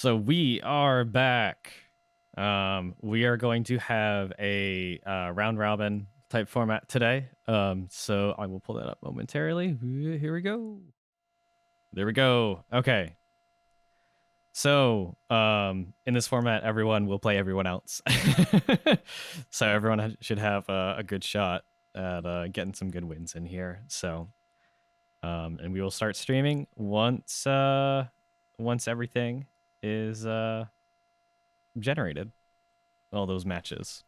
So we are back. We are going to have a round robin type format today. So I will pull that up momentarily. Here we go. There we go. Okay. So in this format, everyone will play everyone else. So everyone should have a good shot at getting some good wins in here. So and we will start streaming once everything is generated, all those matches.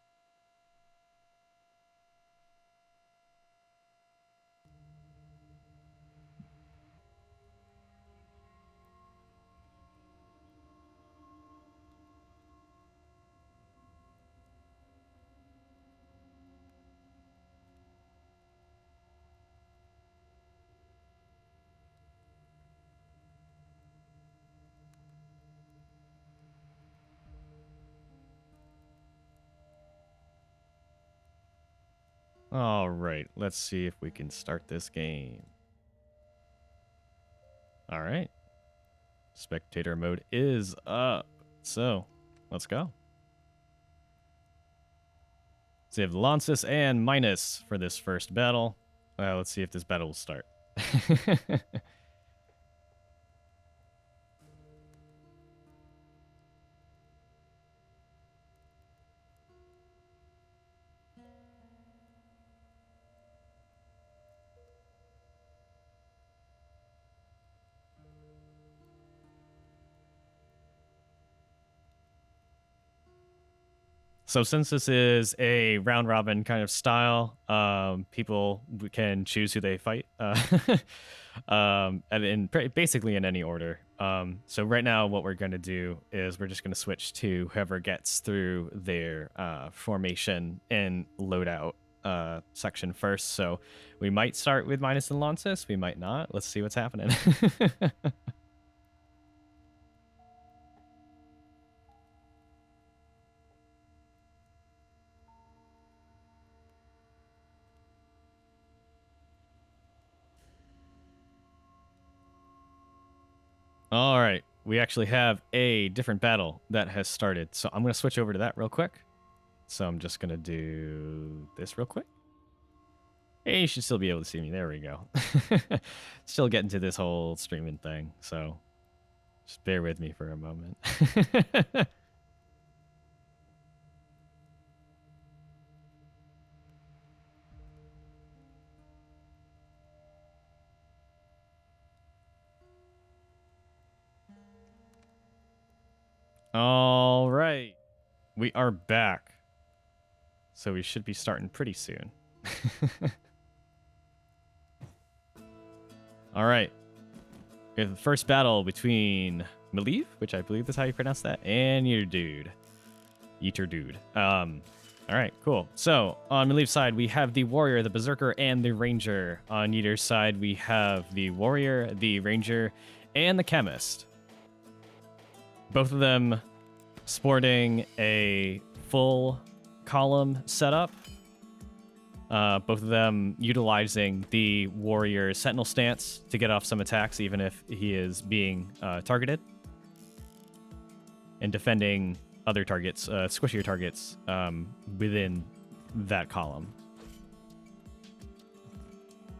All right, let's see if we can start this game. All right. Spectator mode is up. So, let's go. So you have Lances and Minus for this first battle. Let's see if this battle will start. So since this is a round robin kind of style, people can choose who they fight, and basically in any order. So right now, what we're going to do is we're just going to switch to whoever gets through their formation and loadout section first. So we might start with Minus and Lances. We might not. Let's see what's happening. All right, we actually have a different battle that has started. So I'm going to switch over to that real quick. So I'm just going to do this real quick. Hey, you should still be able to see me. There we go. Still getting to this whole streaming thing. So just bear with me for a moment. All right. We are back. So we should be starting pretty soon. All right. We have the first battle between Maliv, which I believe is how you pronounce that, and your dude. Yeeter dude. All right, cool. So on Maliv's side, we have the warrior, the berserker, and the ranger. On Yeeter's side, we have the warrior, the ranger, and the chemist. Both of them sporting a full column setup. Both of them utilizing the warrior sentinel stance to get off some attacks, even if he is being targeted, and defending other targets, squishier targets, within that column.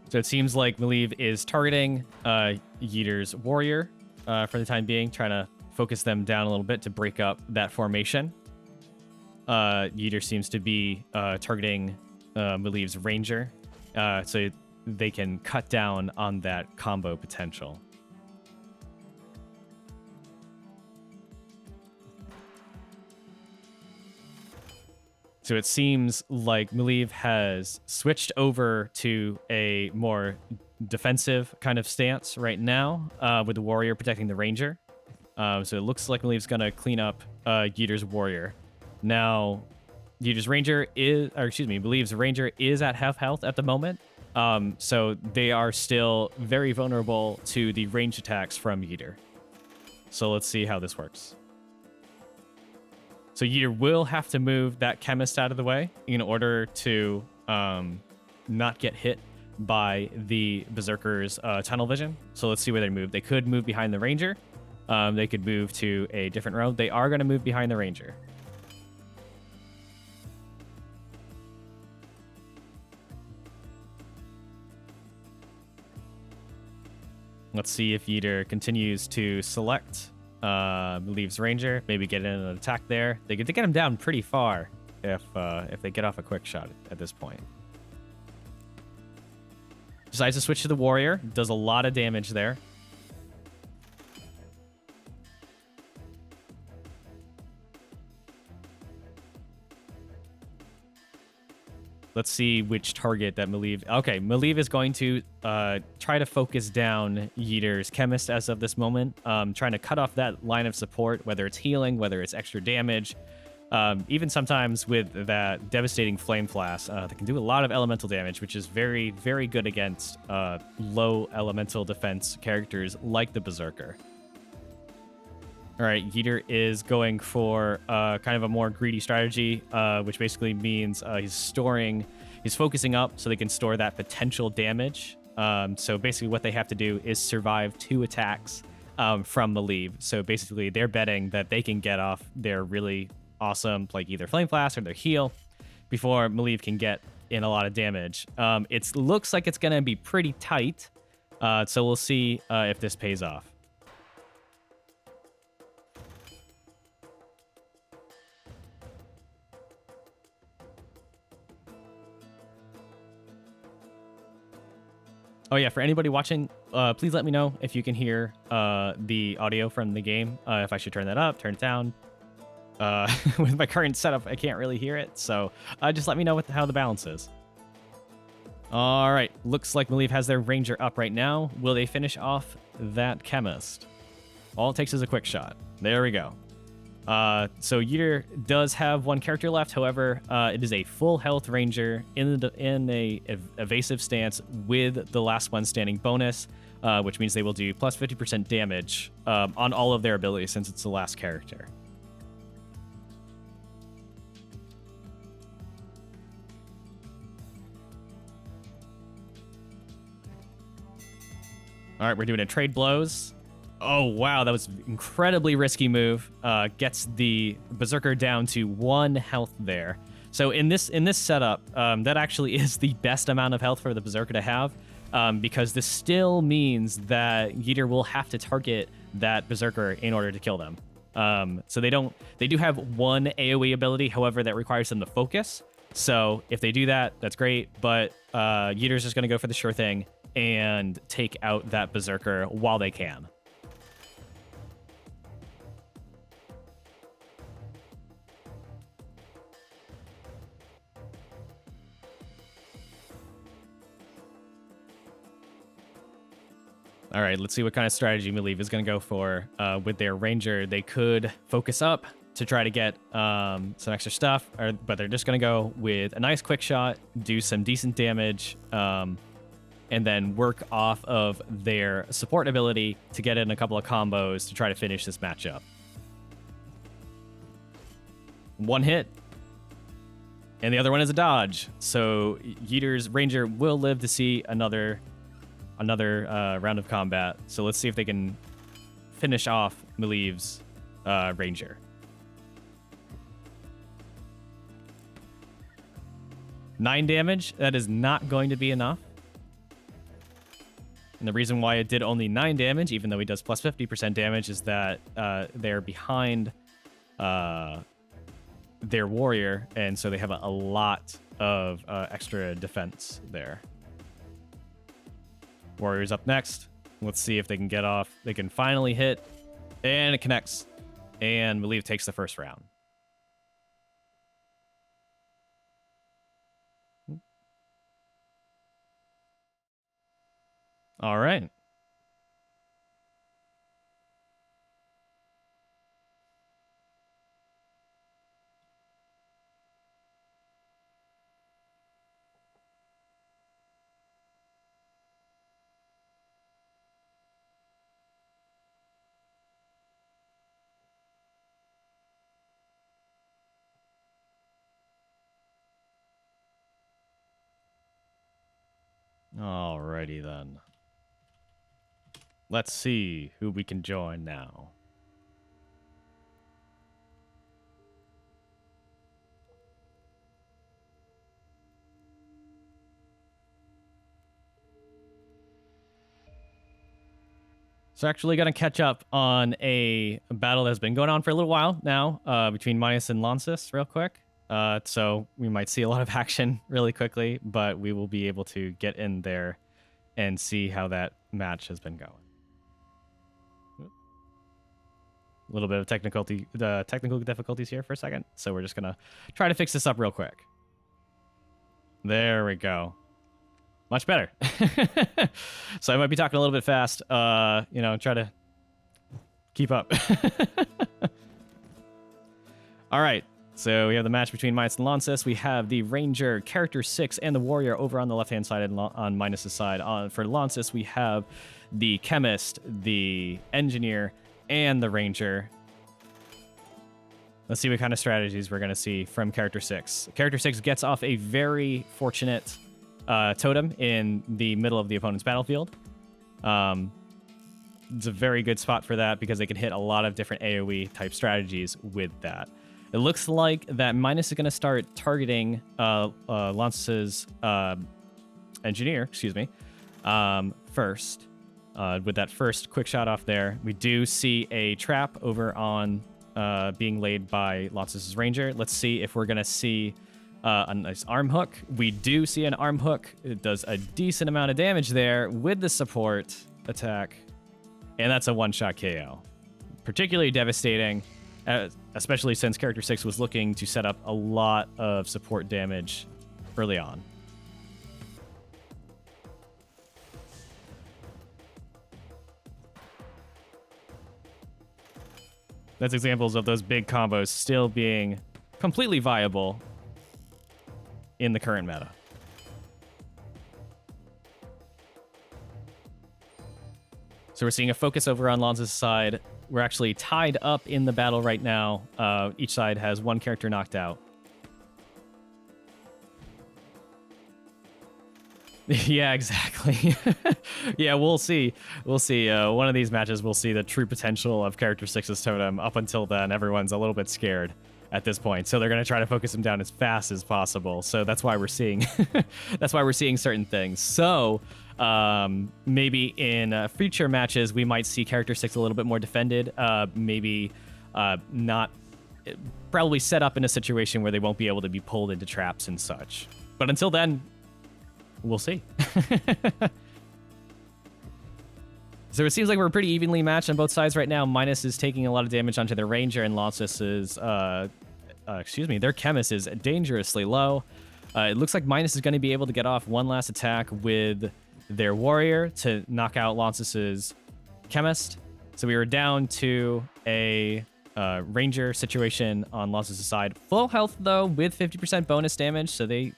So it seems like Maliv is targeting Yeeter's warrior for the time being, trying to focus them down a little bit to break up that formation. Yeeter seems to be targeting Maliv's ranger, so they can cut down on that combo potential. So it seems like Maliv has switched over to a more defensive kind of stance right now, with the warrior protecting the ranger. So it looks like Maliv's gonna clean up Yeeter's warrior. Now, Yeeter's ranger Maliv's ranger is at half health at the moment. So they are still very vulnerable to the ranged attacks from Yeeter. So let's see how this works. So Yeeter will have to move that chemist out of the way in order to not get hit by the berserker's tunnel vision. So let's see where they move. They could move behind the ranger. they could move to a different row. They are going to move behind the ranger. Let's see if Yeeter continues to select, leaves ranger, maybe get in an attack there. They get him down pretty far if they get off a quick shot at this point. Decides to switch to the warrior. Does a lot of damage there. Let's see which target that Maliv... Okay, Maliv is going to try to focus down Yeeter's Chemist as of this moment, trying to cut off that line of support, whether it's healing, whether it's extra damage. Even sometimes with that devastating Flame Flask, that can do a lot of elemental damage, which is very, very good against low elemental defense characters like the Berserker. All right, Yeeter is going for kind of a more greedy strategy, which basically means he's focusing up so they can store that potential damage. So basically what they have to do is survive 2 attacks from Maliv. So basically they're betting that they can get off their really awesome, like either Flame Flask or their heal before Maliv can get in a lot of damage. It looks like it's going to be pretty tight, so we'll see if this pays off. Oh yeah, for anybody watching, please let me know if you can hear the audio from the game, if I should turn that up, turn it down. With my current setup, I can't really hear it, so just let me know how the balance is. All right, looks like Maliv has their ranger up right now. Will they finish off that chemist? All it takes is a quick shot. There we go. So Yeeter does have 1 character left. However, it is a full health ranger in a evasive stance with the last one standing bonus, which means they will do plus 50% damage on all of their abilities since it's the last character. All right, we're doing a trade blows. Oh, wow, that was an incredibly risky move. Gets the Berserker down to 1 health there. So in this setup, that actually is the best amount of health for the Berserker to have, because this still means that Yeeter will have to target that Berserker in order to kill them. So they do have 1 AoE ability, however, that requires them to focus. So if they do that, that's great, but Yeeter's just going to go for the sure thing and take out that Berserker while they can. All right, let's see what kind of strategy Maliv is going to go for with their ranger. They could focus up to try to get some extra stuff, but they're just going to go with a nice quick shot, do some decent damage, and then work off of their support ability to get in a couple of combos to try to finish this matchup. 1 hit, and the other one is a dodge. So Yeeter's ranger will live to see another round of combat. So let's see if they can finish off Maliv's ranger. Nine damage. That is not going to be enough. And the reason why it did only 9 damage, even though he does plus 50% damage, is that they're behind their warrior, and so they have a lot of extra defense there. Warrior's up next. Let's see if they can get off. They can finally hit, and it connects. And Maliv takes the first round. All right. Alrighty then. Let's see who we can join now. So actually going to catch up on a battle that's been going on for a little while now between Midas and Lancis real quick. So we might see a lot of action really quickly, but we will be able to get in there and see how that match has been going. A little bit of technical difficulties here for a second. So we're just going to try to fix this up real quick. There we go. Much better. So I might be talking a little bit fast. You know, try to keep up. All right. So we have the match between Midas and Lancis. We have the Ranger, Character 6, and the Warrior over on the left-hand side and on Midas' side. For Lancis, we have the Chemist, the Engineer, and the Ranger. Let's see what kind of strategies we're going to see from Character 6. Character 6 gets off a very fortunate totem in the middle of the opponent's battlefield. It's a very good spot for that because they can hit a lot of different AoE type strategies with that. It looks like that Midas is going to start targeting Lancis's Engineer, first. With that first quick shot off there, we do see a trap over on being laid by Lancis's Ranger. Let's see if we're going to see a nice arm hook. We do see an arm hook. It does a decent amount of damage there with the support attack, and that's a one-shot KO. Particularly devastating, especially since Character 6 was looking to set up a lot of support damage early on. That's examples of those big combos still being completely viable in the current meta. So we're seeing a focus over on Lanza's side. We're actually tied up in the battle right now. Each side has one character knocked out. Yeah, exactly. Yeah, we'll see. We'll see. One of these matches, we'll see the true potential of Character 6's totem. Up until then, everyone's a little bit scared at this point, so they're going to try to focus him down as fast as possible. So that's why we're seeing that's why we're seeing certain things. So maybe in future matches, we might see Character 6 a little bit more defended. Maybe not probably set up in a situation where they won't be able to be pulled into traps and such. But until then, we'll see. So it seems like we're pretty evenly matched on both sides right now. Midas is taking a lot of damage onto their Ranger, and Lancis is, their Chemist is dangerously low. It looks like Midas is going to be able to get off one last attack with their Warrior to knock out Lancis's Chemist. So we were down to a Ranger situation on Lancis' side. Full health, though, with 50% bonus damage, so they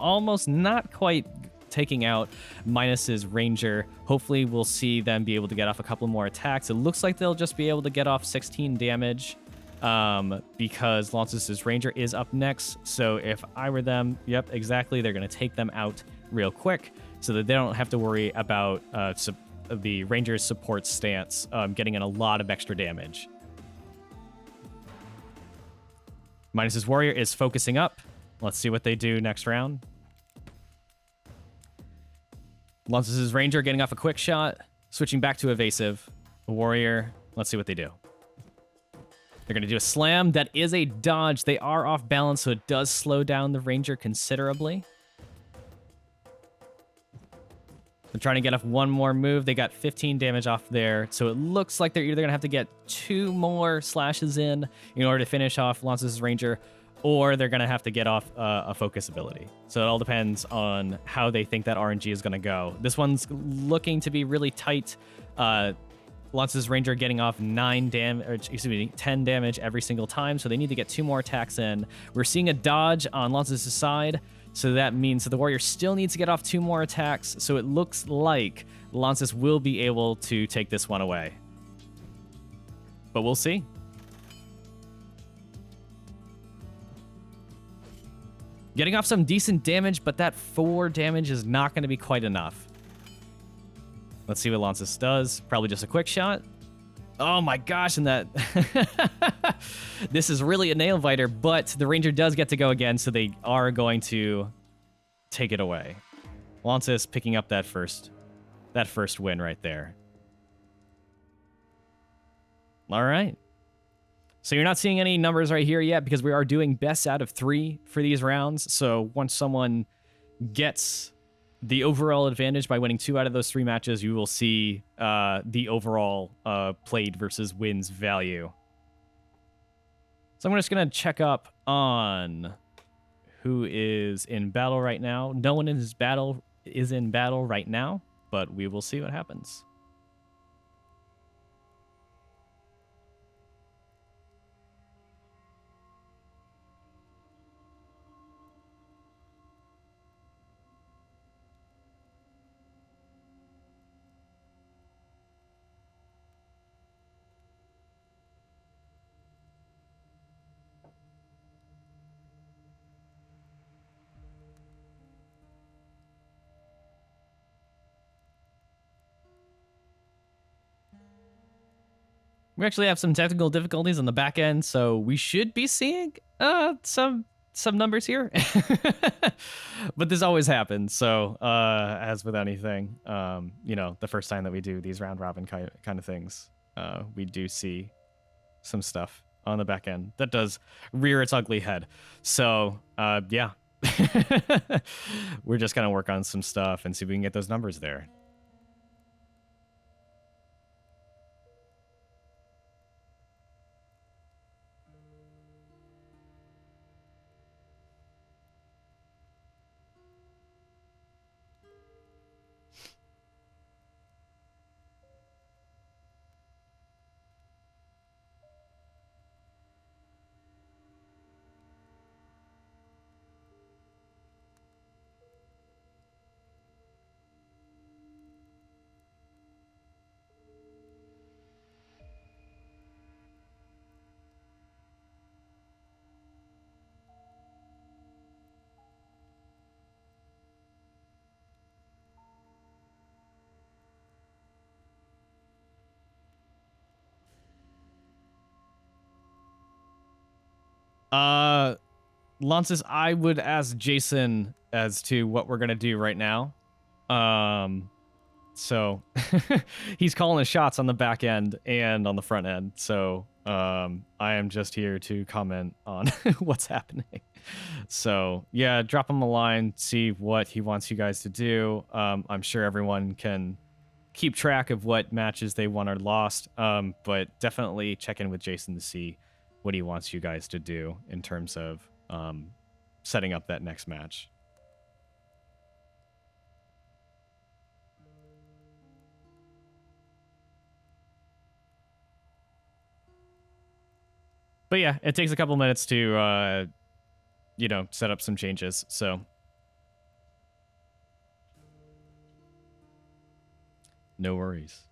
almost not quite taking out Midas's Ranger. Hopefully we'll see them be able to get off a couple more attacks. It looks like they'll just be able to get off 16 damage because Lancis's Ranger is up next. So if I were them, yep, exactly, they're going to take them out real quick so that they don't have to worry about the Ranger's support stance getting in a lot of extra damage. Midas's Warrior is focusing up. Let's see what they do next round. Lancis's Ranger getting off a quick shot, switching back to evasive. Warrior, let's see what they do. They're going to do a slam. That is a dodge. They are off balance, so it does slow down the Ranger considerably. They're trying to get off one more move. They got 15 damage off there, so it looks like they're either going to have to get 2 more slashes in order to finish off Lancis's Ranger, or they're going to have to get off a focus ability. So it all depends on how they think that RNG is going to go. This one's looking to be really tight. Lancis's Ranger getting off 10 damage every single time, so they need to get 2 more attacks in. We're seeing a dodge on Lancis's side, so that means that the Warrior still needs to get off 2 more attacks, so it looks like Lancis will be able to take this one away. But we'll see. Getting off some decent damage, but that 4 damage is not going to be quite enough. Let's see what Lancis does. Probably just a quick shot. Oh my gosh, and that... This is really a nail biter, but the Ranger does get to go again, so they are going to take it away. Lancis picking up that first win right there. All right. So you're not seeing any numbers right here yet because we are doing best out of 3 for these rounds. So once someone gets the overall advantage by winning 2 out of those 3 matches, you will see the overall played versus wins value. So I'm just going to check up on who is in battle right now. No one is in battle right now, but we will see what happens. We actually have some technical difficulties on the back end, so we should be seeing some numbers here. But this always happens. So as with anything, you know, the first time that we do these round robin kind of things, we do see some stuff on the back end that does rear its ugly head. So yeah, we're just gonna work on some stuff and see if we can get those numbers there. Lances, I would ask Jason as to what we're gonna do right now. So he's calling the shots on the back end and on the front end. So I am just here to comment on what's happening. So yeah, drop him a line, see what he wants you guys to do. I'm sure everyone can keep track of what matches they won or lost. But definitely check in with Jason to see what he wants you guys to do in terms of setting up that next match. But yeah, it takes a couple minutes to, you know, set up some changes. So no worries.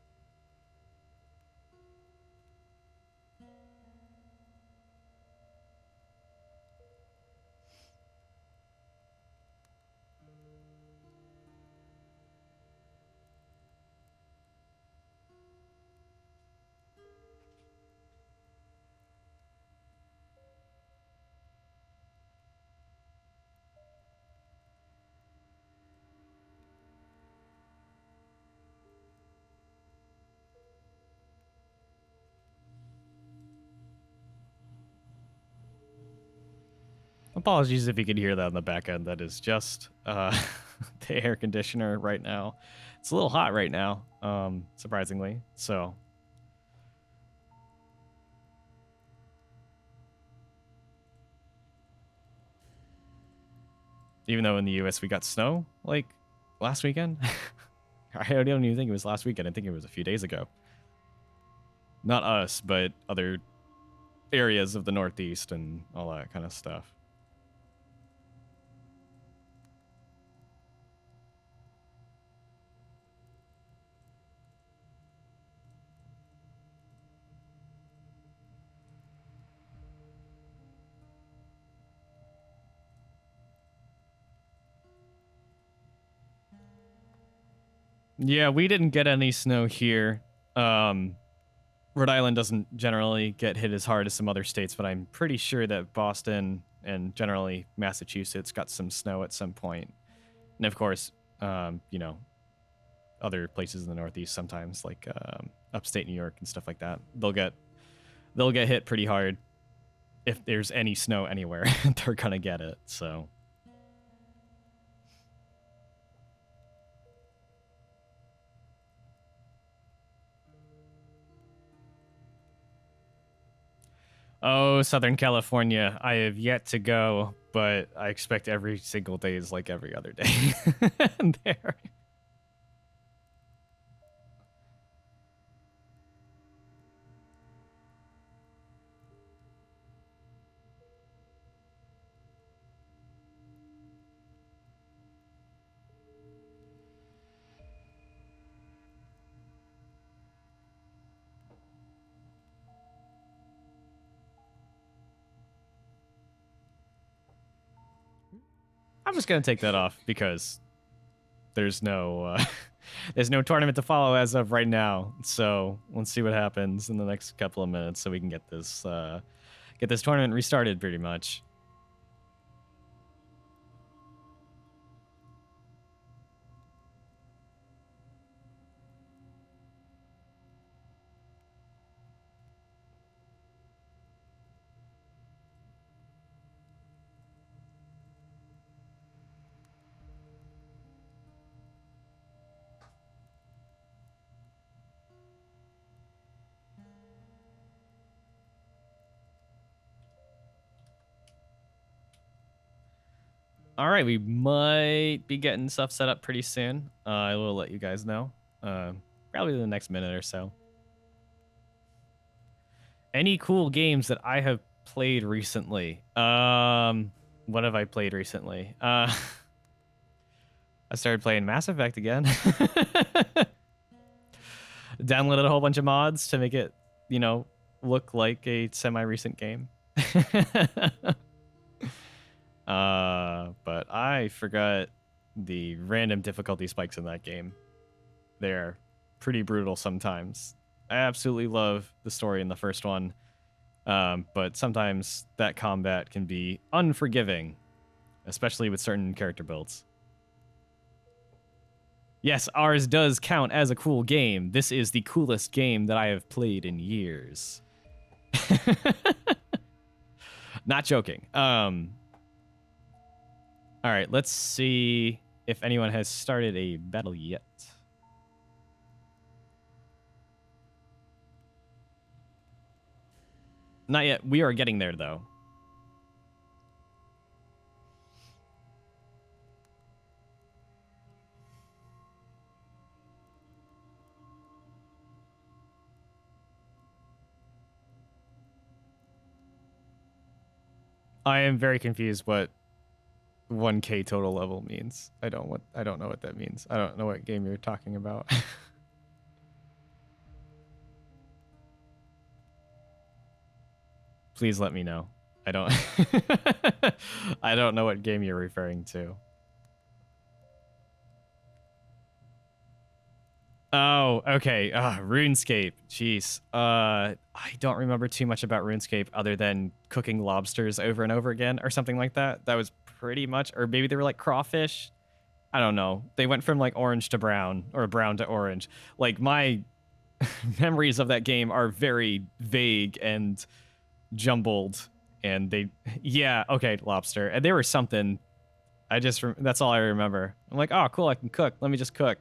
Apologies if you could hear that on the back end. That is just the air conditioner right now. It's a little hot right now, surprisingly. So even though in the US we got snow like last weekend, I don't even think it was last weekend. I think it was a few days ago. Not us, but other areas of the Northeast and all that kind of stuff. Yeah, we didn't get any snow here. Rhode Island doesn't generally get hit as hard as some other states, but I'm pretty sure that Boston and generally Massachusetts got some snow at some point. And of course, you know, other places in the Northeast sometimes, like upstate New York and stuff like that, they'll get they'll get hit pretty hard. If there's any snow anywhere, they're gonna get it, so. Oh, Southern California. I have yet to go, but I expect every single day is like every other day there. I'm just gonna take that off because there's no there's no tournament to follow as of right now. So let's see what happens in the next couple of minutes so we can get this tournament restarted pretty much. All right, we might be getting stuff set up pretty soon. I will let you guys know. Probably the next minute or so. Any cool games that I have played recently? What have I played recently? I started playing Mass Effect again. Downloaded a whole bunch of mods to make it, look like a semi-recent game. But I forgot the random difficulty spikes in that game. They're pretty brutal sometimes. I absolutely love the story in the first one, but sometimes that combat can be unforgiving, especially with certain character builds. Yes, ours does count as a cool game. This is the coolest game that I have played in years. Not joking. All right, let's see if anyone has started a battle yet. Not yet. We are getting there, though. I am very confused what 1K total level means. I don't know what that means. I don't know what game you're talking about. Please let me know. I don't I don't know what game you're referring to. Oh, okay. RuneScape. Jeez. I don't remember too much about RuneScape other than cooking lobsters over and over again or something like that. That was pretty much, or maybe they were like crawfish. I don't know. They went from like orange to brown or brown to orange. Like my memories of that game are very vague and jumbled, and yeah, okay, lobster. And they were something. That's all I remember. I'm like, oh, cool, I can cook. Let me just cook.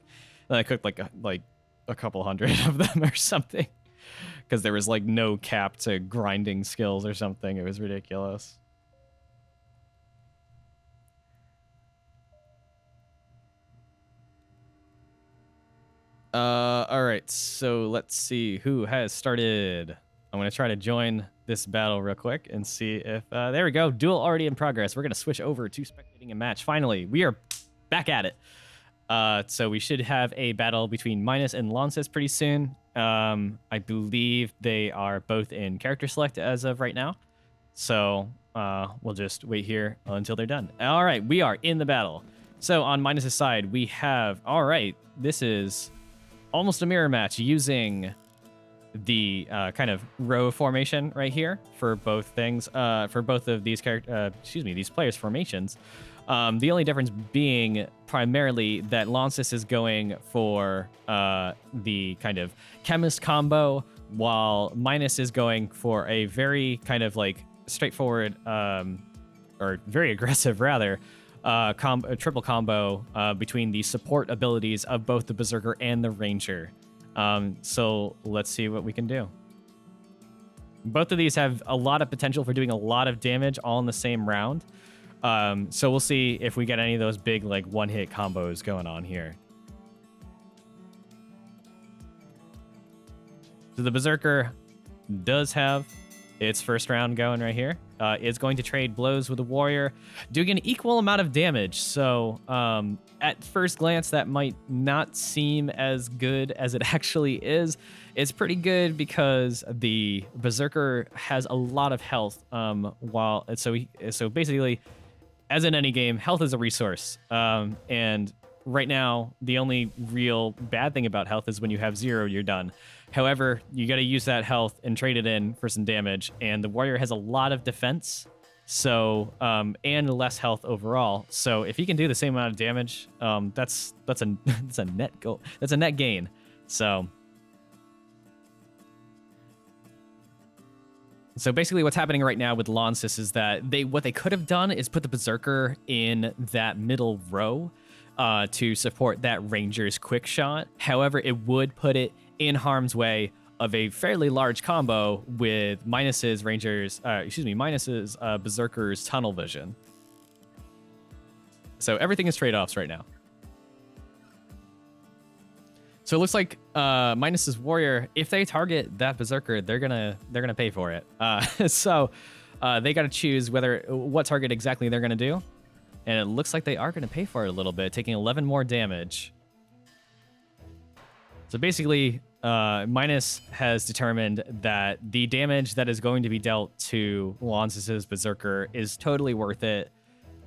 And I cooked like a couple hundred of them or something, because there was like no cap to grinding skills or something. It was ridiculous. All right, so let's see who has started. I'm gonna try to join this battle real quick and see if there we go. Duel already in progress. We're gonna switch over to spectating a match. Finally, we are back at it. So we should have a battle between Minus and Lances pretty soon. I believe they are both in character select as of right now. So we'll just wait here until they're done. All right, we are in the battle. So on Minus's side, we have, all right, this is almost a mirror match using the kind of row formation right here for both things, for both of these these players' formations. The only difference being primarily that Lances is going for the kind of chemist combo, while Minus is going for a very kind of like straightforward, or very aggressive rather, a triple combo between the support abilities of both the Berserker and the Ranger. So let's see what we can do. Both of these have a lot of potential for doing a lot of damage all in the same round. So we'll see if we get any of those big like one-hit combos going on here. So the Berserker does have its first round going right here. It's going to trade blows with the Warrior, doing an equal amount of damage. So at first glance, that might not seem as good as it actually is. It's pretty good because the Berserker has a lot of health. So basically, as in any game, health is a resource. And right now, the only real bad thing about health is when you have 0, you're done. However, you got to use that health and trade it in for some damage. And the Warrior has a lot of defense, so and less health overall. So if he can do the same amount of damage, that's a net goal. That's a net gain. So basically, what's happening right now with Launcis is that what they could have done is put the Berserker in that middle row to support that Ranger's quick shot. However, it would put it in harm's way of a fairly large combo with Minus's Berserker's tunnel vision. So everything is trade-offs right now. So it looks like Minus's Warrior, if they target that Berserker, they're gonna pay for it. So they got to choose what target exactly they're gonna do, and it looks like they are gonna pay for it a little bit, taking 11 more damage. So basically, Minus has determined that the damage that is going to be dealt to Launcis' Berserker is totally worth it.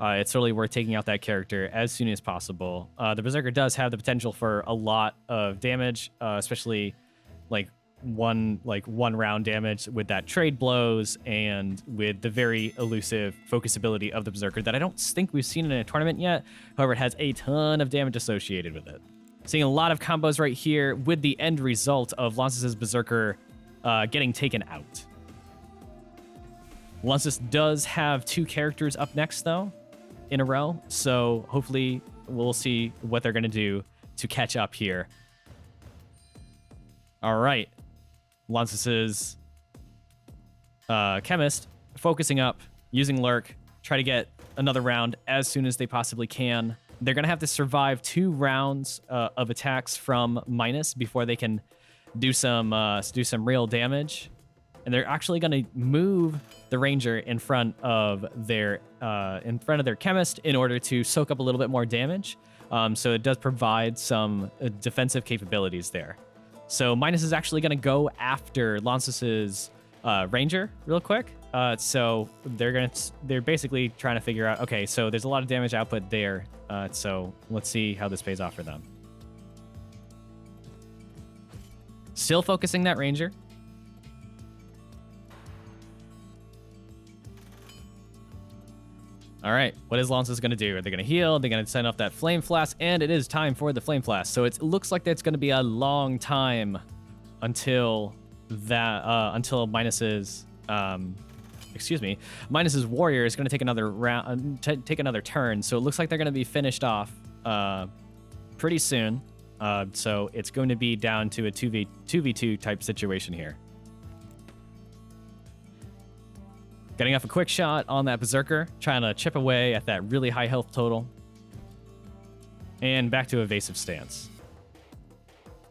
It's totally worth taking out that character as soon as possible. The Berserker does have the potential for a lot of damage, especially like one round damage with that trade blows and with the very elusive focus ability of the Berserker that I don't think we've seen in a tournament yet. However, it has a ton of damage associated with it. Seeing a lot of combos right here with the end result of Launcis' Berserker getting taken out. Launcis does have 2 characters up next, though, in a row. So hopefully we'll see what they're going to do to catch up here. All right. Launcis' Chemist focusing up, using Lurk, try to get another round as soon as they possibly can. They're going to have to survive 2 rounds of attacks from Minus before they can do some real damage. And they're actually going to move the Ranger in front of their Chemist in order to soak up a little bit more damage. So it does provide some defensive capabilities there. So Minus is actually going to go after Launcis' Ranger real quick. So they're basically trying to figure out, okay, so there's a lot of damage output there. So let's see how this pays off for them. Still focusing that Ranger. All right, what is Launcis going to do? Are they going to heal? Are they going to send off that Flame Flask? And it is time for the Flame Flask. So it looks like that's going to be a long time until Minus's Warrior is going to take another round, take another turn. So it looks like they're going to be finished off pretty soon. So it's going to be down to a 2v2 type situation here. Getting off a quick shot on that Berserker, trying to chip away at that really high health total. And back to evasive stance.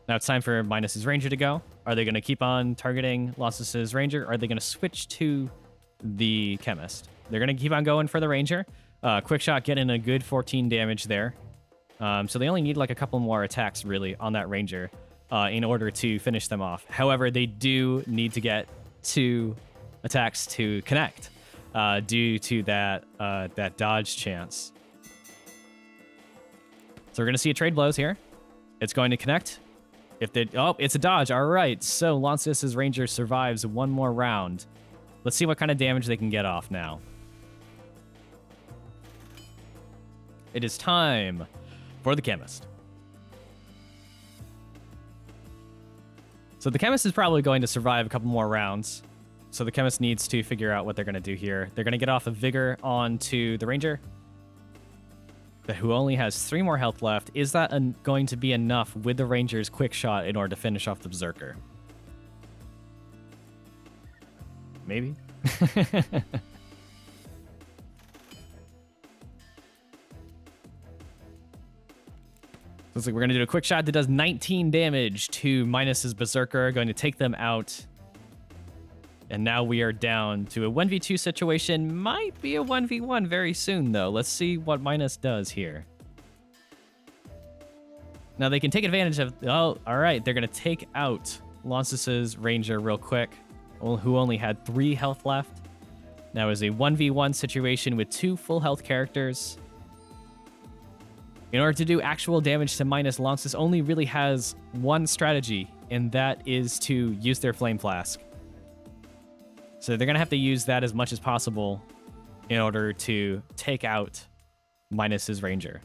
Now it's time for Minus's Ranger to go. Are they going to keep on targeting Launcis' Ranger? Or are they going to switch to the Chemist? They're going to keep on going for the Ranger. Quick shot getting a good 14 damage there. So they only need like a couple more attacks really on that Ranger in order to finish them off. However, they do need to get 2 attacks to connect due to that dodge chance. So we're going to see a trade blows here. It's going to connect. It's a dodge. All right. So Launcis' Ranger survives 1 more round. Let's see what kind of damage they can get off now. It is time for the Chemist. So the chemist is probably going to survive a couple more rounds. So the chemist needs to figure out what they're going to do here. They're going to get off of Vigor onto the Ranger, who only has 3 more health left. Is that going to be enough with the Ranger's quick shot in order to finish off the Berserker? Maybe. Looks like we're going to do a quick shot that does 19 damage to Minus's Berserker, going to take them out. And now we are down to a 1v2 situation. Might be a 1v1 very soon, though. Let's see what Minus does here. Now they can take advantage of... Oh, all right. They're going to take out Launcis's Ranger real quick, who only had 3 health left. Now is a 1v1 situation with 2 full health characters. In order to do actual damage to Minus, Launcis only really has one strategy, and that is to use their Flame Flask. So they're going to have to use that as much as possible in order to take out Minus's Ranger.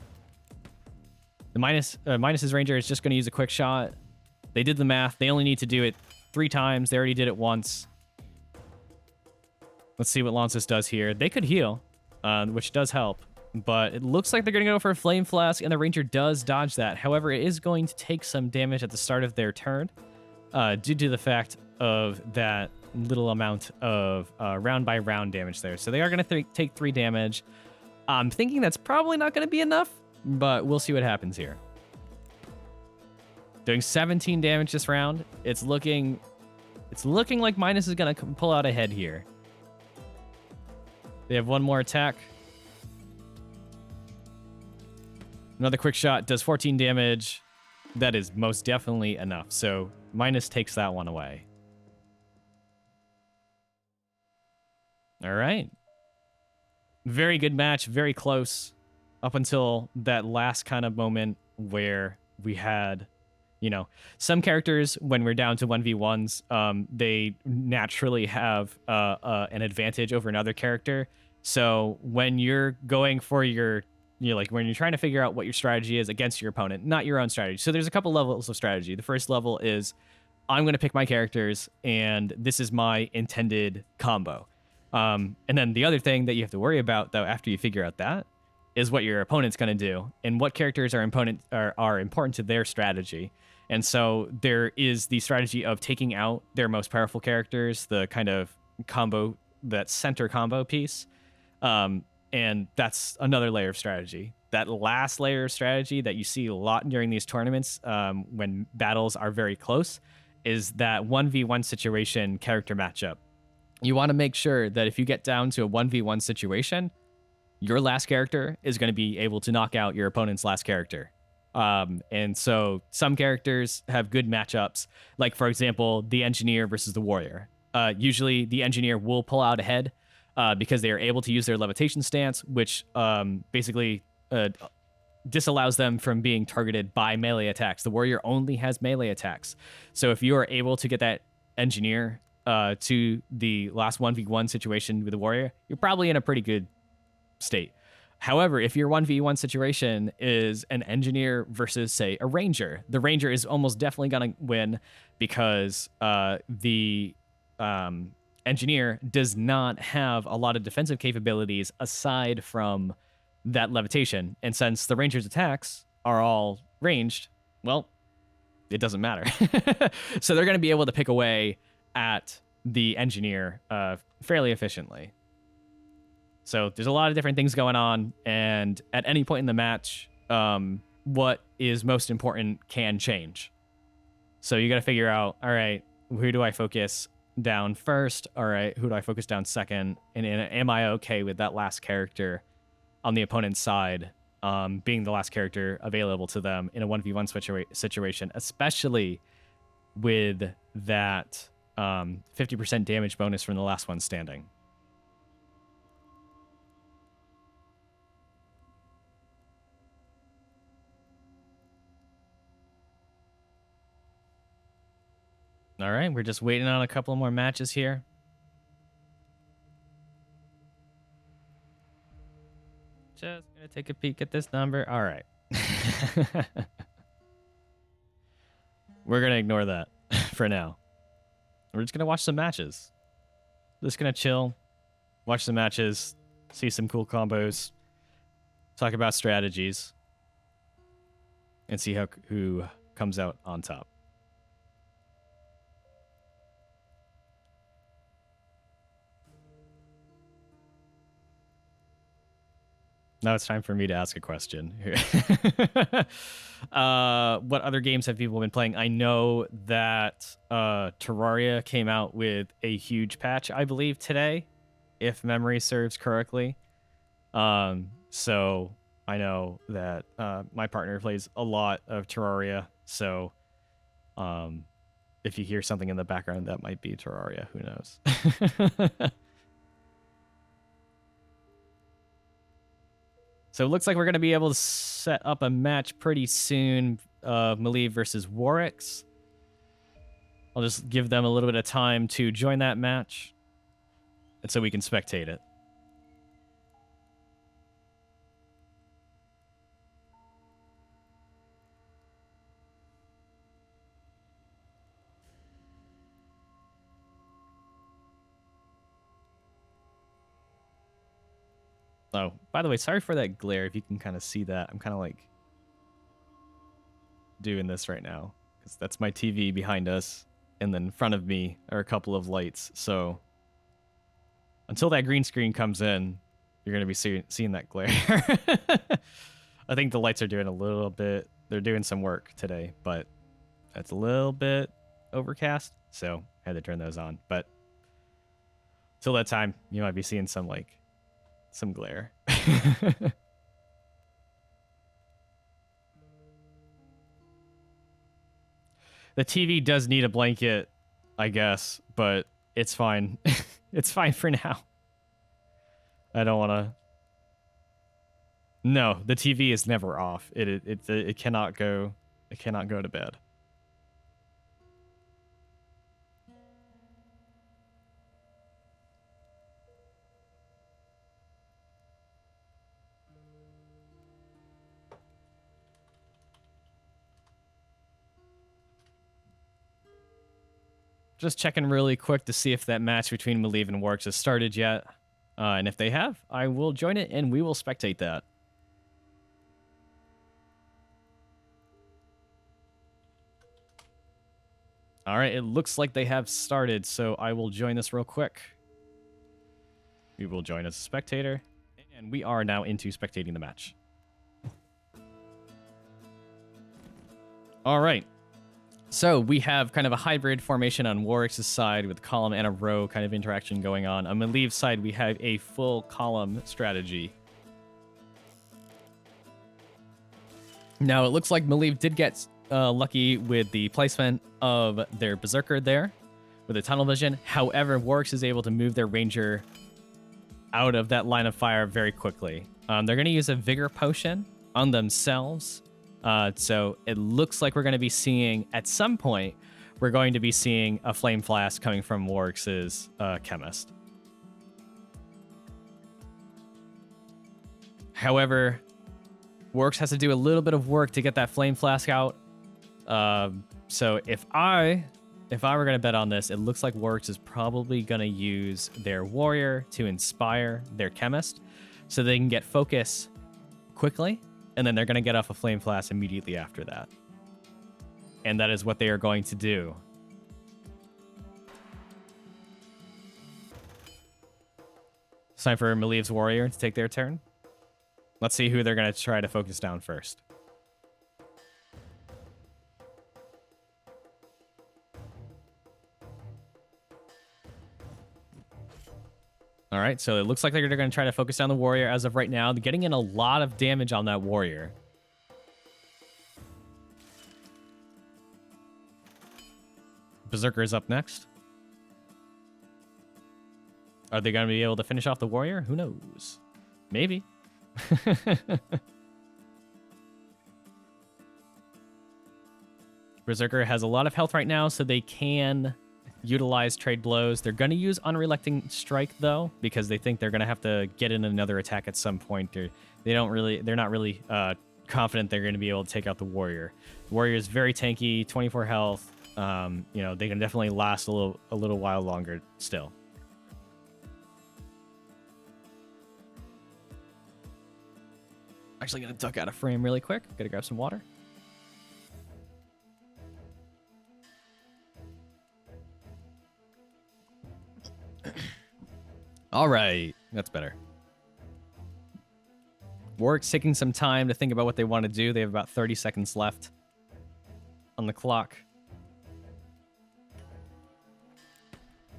The Minus's Ranger is just going to use a quick shot. They did the math. They only need to do it 3 times. They already did it once. Let's see what Launcis does here. They could heal, which does help. But it looks like they're going to go for a Flame Flask, and the Ranger does dodge that. However, it is going to take some damage at the start of their turn due to the fact of that little amount of round-by-round damage there. So they are going to take 3 damage. I'm thinking that's probably not going to be enough, but we'll see what happens here. Doing 17 damage this round. It's looking like Minus is going to pull out ahead here. They have 1 more attack. Another quick shot does 14 damage. That is most definitely enough. So Minus takes that one away. All right. Very good match. Very close. Up until that last kind of moment where we had, you know, some characters, when we're down to 1v1s, they naturally have an advantage over another character. So when you're going for your... like when you're trying to figure out what your strategy is against your opponent, not your own strategy. So there's a couple levels of strategy. The first level is I'm going to pick my characters and this is my intended combo. And then the other thing that you have to worry about, though, after you figure out that, is what your opponent's going to do and what characters are important to their strategy. And so there is the strategy of taking out their most powerful characters, the kind of combo, that center combo piece. And that's another layer of strategy. That last layer of strategy that you see a lot during these tournaments when battles are very close is that 1v1 situation character matchup. You want to make sure that if you get down to a 1v1 situation, your last character is going to be able to knock out your opponent's last character. And so some characters have good matchups, like, for example, the Engineer versus the Warrior. Usually the Engineer will pull out ahead because they are able to use their levitation stance, which basically disallows them from being targeted by melee attacks. The Warrior only has melee attacks. So if you are able to get that Engineer to the last 1v1 situation with the Warrior, you're probably in a pretty good state. However, if your 1v1 situation is an Engineer versus, say, a Ranger, the Ranger is almost definitely going to win because the Engineer does not have a lot of defensive capabilities aside from that levitation. And since the Ranger's attacks are all ranged, well, it doesn't matter. So they're going to be able to pick away at the Engineer fairly efficiently. So there's a lot of different things going on, and at any point in the match, what is most important can change. So you got to figure out, all right, who do I focus down first? All right, who do I focus down second? And am I okay with that last character on the opponent's side being the last character available to them in a 1v1 situation, especially with that 50% damage bonus from the last one standing? All right, we're just waiting on a couple more matches here. Just gonna take a peek at this number. All right. We're gonna ignore that for now. We're just going to watch some matches. Just going to chill, watch some matches, see some cool combos, talk about strategies, and see who comes out on top. Now it's time for me to ask a question. What other games have people been playing? I know that Terraria came out with a huge patch, I believe, today, if memory serves correctly. So I know that my partner plays a lot of Terraria. So if you hear something in the background, that might be Terraria. Who knows? So it looks like we're going to be able to set up a match pretty soon. Melee versus Warwicks. I'll just give them a little bit of time to join that match, and so we can spectate it. Oh, by the way, sorry for that glare. If you can kind of see that, I'm kind of like doing this right now because that's my TV behind us, and then in front of me are a couple of lights. So until that green screen comes in, you're going to be seeing that glare. I think the lights are doing a little bit. They're doing some work today, but it's a little bit overcast, so I had to turn those on. But till that time, you might be seeing some glare. The TV does need a blanket, I guess, but it's fine. It's fine for now. I don't want to. No, the TV is never off. It cannot go. It cannot go to bed. Just checking really quick to see if that match between Maleev and Warwicks has started yet. And if they have, I will join it and we will spectate that. All right, it looks like they have started, so I will join this real quick. We will join as a spectator, and we are now into spectating the match. All right. So we have kind of a hybrid formation on Warwick's side with column and a row kind of interaction going on. On Maleev's side, we have a full column strategy. Now, it looks like Maleev did get lucky with the placement of their Berserker there with the tunnel vision. However, Warwick's is able to move their Ranger out of that line of fire very quickly. They're going to use a Vigor Potion on themselves. So it looks like we're going to be seeing, at some point, we're going to be seeing a Flame Flask coming from Warwick's Chemist. However, Warwick's has to do a little bit of work to get that Flame Flask out. So if I were going to bet on this, it looks like Warwick's is probably going to use their Warrior to inspire their Chemist so they can get focus quickly. And then they're going to get off a Flame Flask immediately after that. And that is what they are going to do. It's time for Maleev's Warrior to take their turn. Let's see who they're going to try to focus down first. All right, so it looks like they're going to try to focus down the Warrior as of right now. They're getting in a lot of damage on that Warrior. Berserker is up next. Are they going to be able to finish off the Warrior? Who knows? Maybe. Berserker has a lot of health right now, so they can utilize trade blows. They're going to use Unrelenting Strike though, because they think they're going to have to get in another attack at some point. They're not really confident they're going to be able to take out the Warrior. The Warrior is very tanky, 24 health, you know, they can definitely last a little while longer still. Actually gonna duck out of frame really quick. Gotta grab some water. All right, that's better. Warwick's taking some time to think about what they want to do. They have about 30 seconds left on the clock.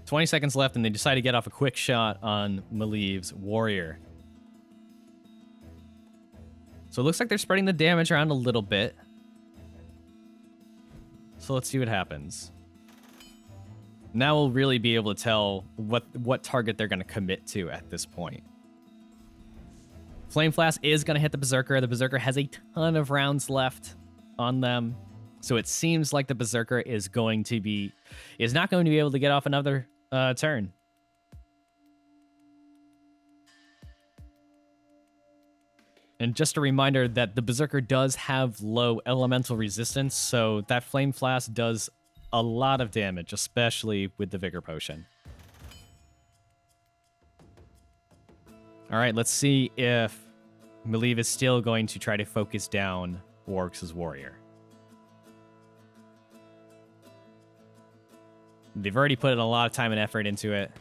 20 seconds left, and they decide to get off a quick shot on Maliv's warrior. So it looks like they're spreading the damage around a little bit. So let's see what happens. Now we'll really be able to tell what target they're going to commit to at this point. Flame Flask is going to hit the Berserker. The Berserker has a ton of rounds left on them. So it seems like the Berserker is not going to be able to get off another turn. And just a reminder that the Berserker does have low elemental resistance, so that Flame Flask does a lot of damage, especially with the Vigor Potion. All right, let's see if Maliv is still going to try to focus down Warwick's warrior. They've already put in a lot of time and effort into it.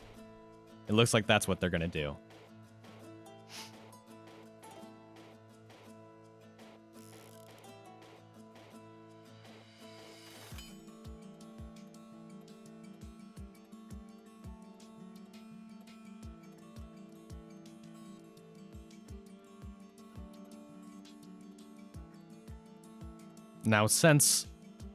It looks like that's what they're going to do. Now, since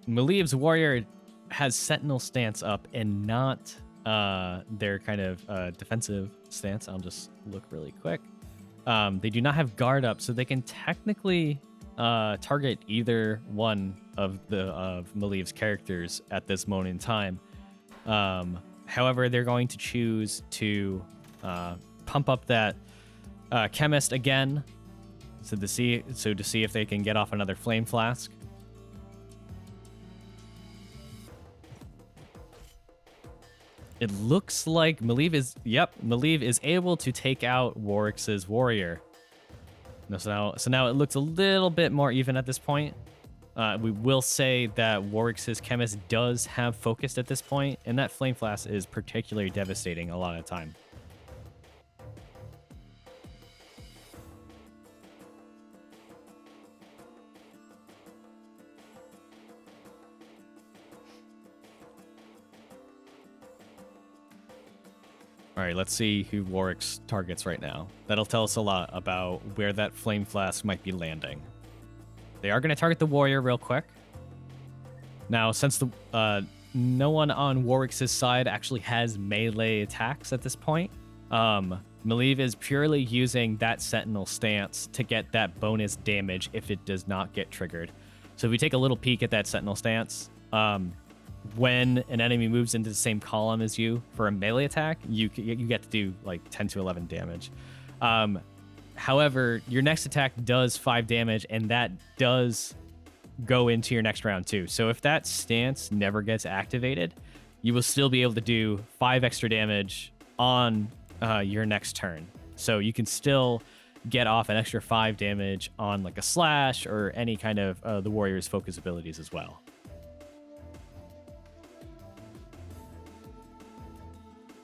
Maliv's warrior has Sentinel stance up and not their kind of defensive stance, I'll just look really quick. They do not have guard up, so they can technically target either one of Maliv's characters at this moment in time. However, they're going to choose to pump up that chemist again, to see if they can get off another flame flask. It looks like Maliv is able to take out Warwick's warrior. So now it looks a little bit more even at this point. We will say that Warwick's chemist does have focused at this point, and that flame flask is particularly devastating a lot of the time. All right, let's see who Warwick's targets right now. That'll tell us a lot about where that flame flask might be landing. They are going to target the warrior real quick. Now, since no one on Warwick's side actually has melee attacks at this point, Maliv is purely using that Sentinel stance to get that bonus damage if it does not get triggered. So if we take a little peek at that Sentinel stance, when an enemy moves into the same column as you for a melee attack, you get to do like 10 to 11 damage. However, your next attack does 5 damage, and that does go into your next round too. So if that stance never gets activated, you will still be able to do 5 extra damage on your next turn. So you can still get off an extra 5 damage on like a slash or any kind of the warrior's focus abilities as well.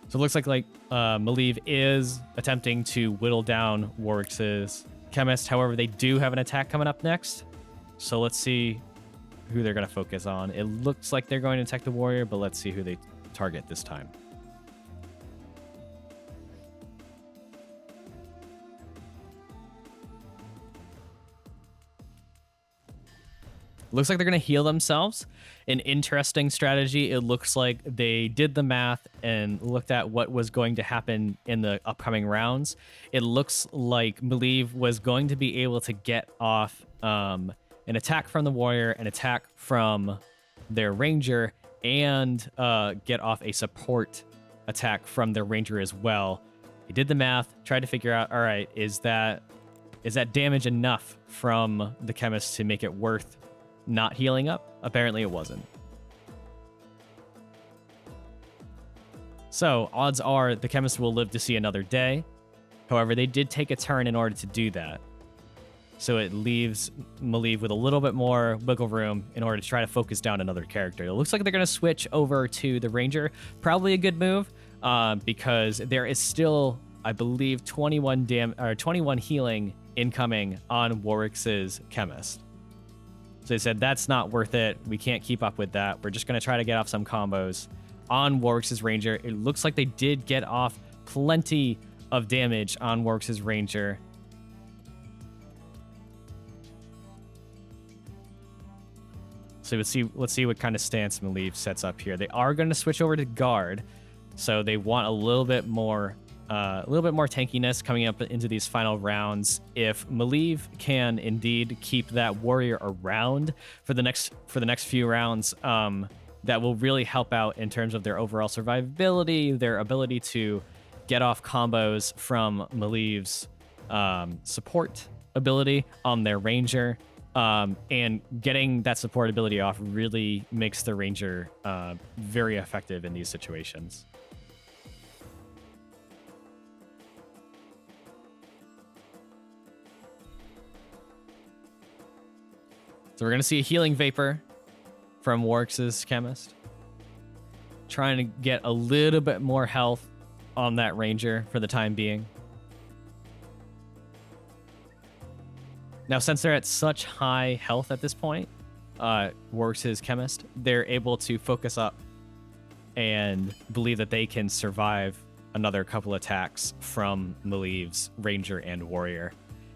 So it looks like Maliv is attempting to whittle down Warwick's chemist. However, they do have an attack coming up next. So let's see who they're going to focus on. It looks like they're going to attack the warrior, but let's see who they target this time. Looks like they're going to heal themselves. An interesting strategy. It looks like they did the math and looked at what was going to happen in the upcoming rounds. It looks like Maliv was going to be able to get off an attack from the warrior, an attack from their ranger, and get off a support attack from their ranger as well. He did the math, tried to figure out, all right, is that damage enough from the chemist to make it worth not healing up? Apparently it wasn't. So odds are the chemist will live to see another day. However, they did take a turn in order to do that. So it leaves Maliv with a little bit more wiggle room in order to try to focus down another character. It looks like they're going to switch over to the Ranger. Probably a good move because there is still, I believe, 21 healing incoming on Warwick's Chemist. So they said, that's not worth it. We can't keep up with that. We're just going to try to get off some combos on Warwick's Ranger. It looks like they did get off plenty of damage on Warwick's Ranger. So let's see what kind of stance Maliv sets up here. They are going to switch over to guard, so they want a little bit more tankiness coming up into these final rounds. If Maliv can indeed keep that warrior around for the next few rounds, that will really help out in terms of their overall survivability, their ability to get off combos from Maliv's support ability on their Ranger. And getting that support ability off really makes the Ranger very effective in these situations. So we're going to see a healing vapor from Warwick's Chemist. Trying to get a little bit more health on that Ranger for the time being. Now, since they're at such high health at this point, Warwick's Chemist, they're able to focus up and believe that they can survive another couple attacks from Maliv's Ranger and Warrior.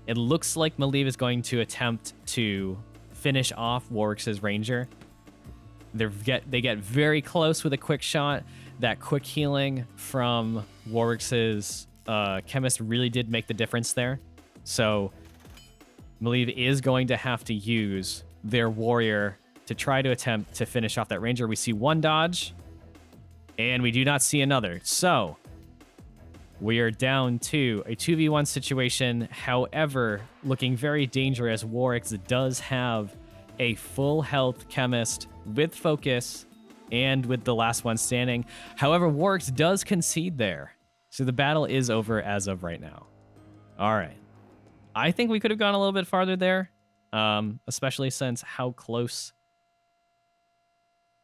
It looks like Maliv is going to attempt to finish off Warwick's Ranger. They get very close with a quick shot. That quick healing from Warwick's Chemist really did make the difference there. So Maliv is going to have to use their warrior to try to attempt to finish off that Ranger. We see one dodge, and we do not see another. So we are down to a 2v1 situation. However, looking very dangerous. Warwick's does have a full health Chemist with focus and with the last one standing. However, Warwick's does concede there. So the battle is over as of right now. All right. I think we could have gone a little bit farther there, especially since how close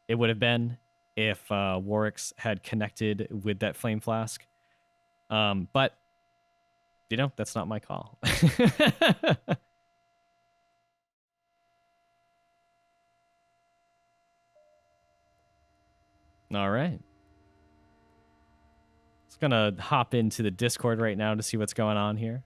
it would have been if Warwick's had connected with that Flame Flask. But, you know, that's not my call. All right. Just going to hop into the Discord right now to see what's going on here.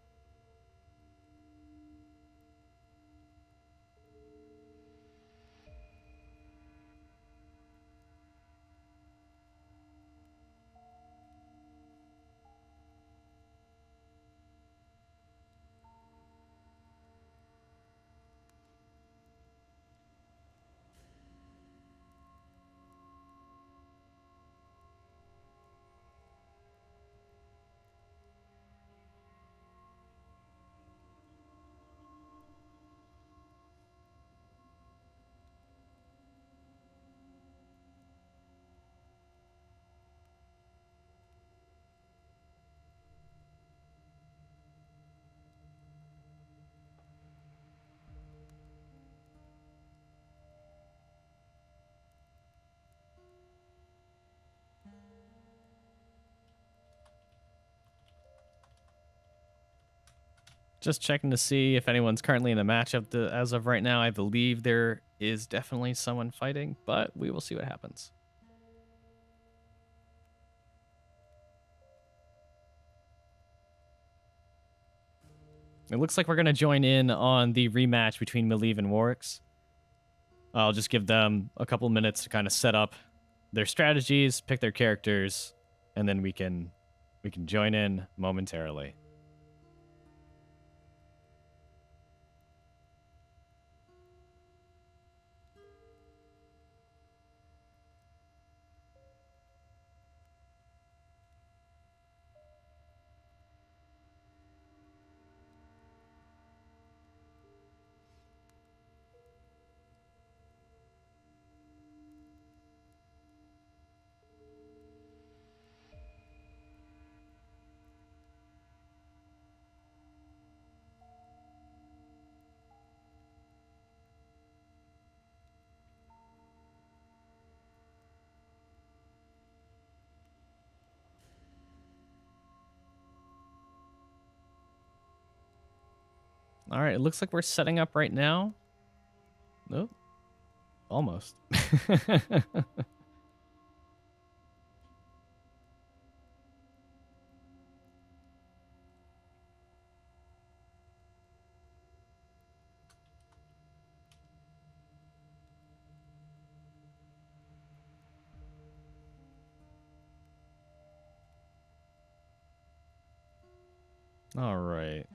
Just checking to see if anyone's currently in the matchup. As of right now, I believe there is definitely someone fighting, but we will see what happens. It looks like we're going to join in on the rematch between Maliv and Warwick's. I'll just give them a couple minutes to kind of set up their strategies, pick their characters, and then we can join in momentarily. All right, it looks like we're setting up right now. Nope. Almost. All right.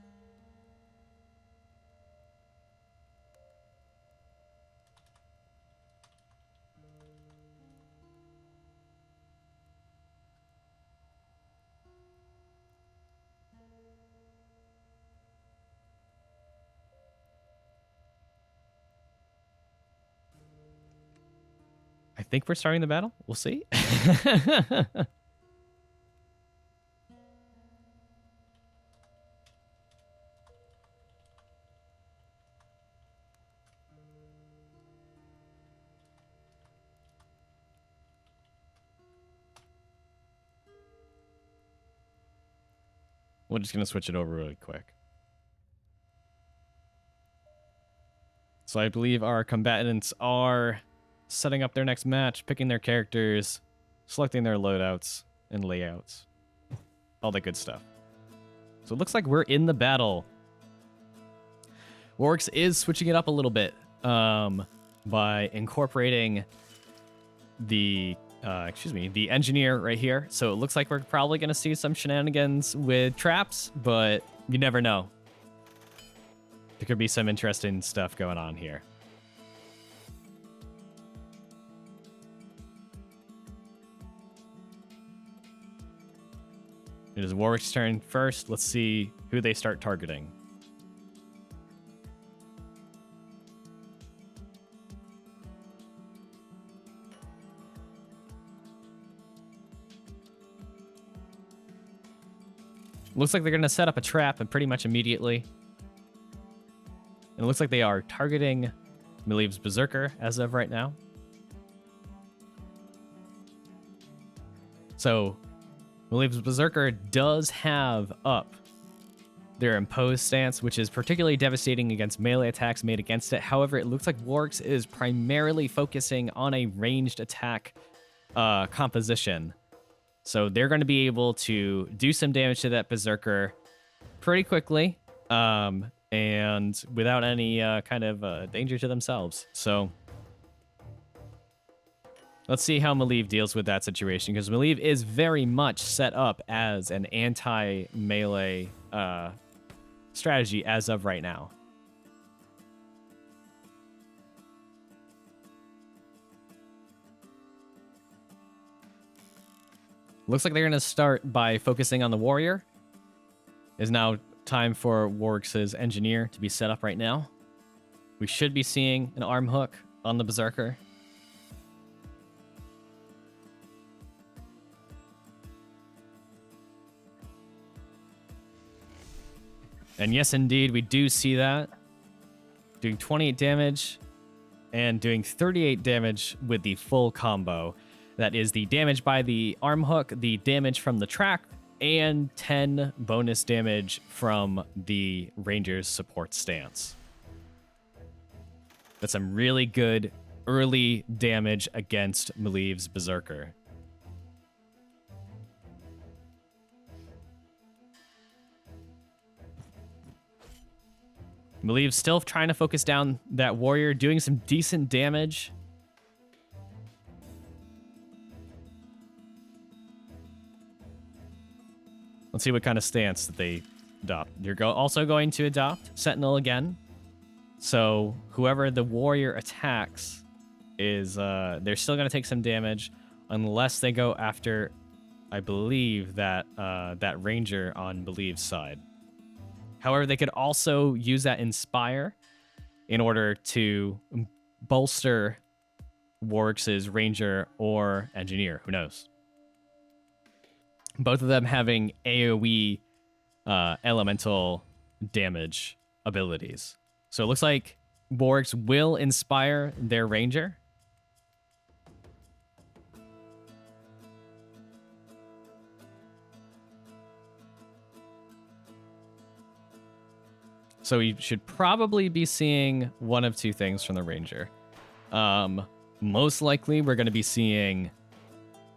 I think we're starting the battle. We'll see. We're just going to switch it over really quick. So I believe our combatants are setting up their next match, picking their characters, selecting their loadouts and layouts. All that good stuff. So it looks like we're in the battle. Warwick's is switching it up a little bit by incorporating the the engineer right here. So it looks like we're probably going to see some shenanigans with traps, but you never know. There could be some interesting stuff going on here. It is Warwick's turn first. Let's see who they start targeting. Looks like they're going to set up a trap and pretty much immediately. And it looks like they are targeting Miliv's Berserker as of right now. So Miliv's Berserker does have up their imposed stance, which is particularly devastating against melee attacks made against it. However, it looks like Warwick's is primarily focusing on a ranged attack composition. So they're going to be able to do some damage to that Berserker pretty quickly and without any kind of danger to themselves. So let's see how Miliv deals with that situation, because Miliv is very much set up as an anti-melee strategy as of right now. Looks like they're going to start by focusing on the warrior. It's now time for Warwick's engineer to be set up right now. We should be seeing an arm hook on the Berserker. And yes, indeed, we do see that. Doing 28 damage and doing 38 damage with the full combo. That is the damage by the arm hook, the damage from the track, and 10 bonus damage from the Ranger's support stance. That's some really good early damage against Miliv's Berserker. Miliv's still trying to focus down that warrior, doing some decent damage. Let's see what kind of stance that they adopt. You're also going to adopt Sentinel again. So whoever the warrior attacks is, they're still going to take some damage unless they go after, I believe, that that ranger on Miliv's side. However, they could also use that Inspire in order to bolster Warwick's ranger or engineer. Who knows? Both of them having AoE elemental damage abilities. So it looks like Warwick's will inspire their ranger. So we should probably be seeing one of two things from the Ranger. Most likely, we're going to be seeing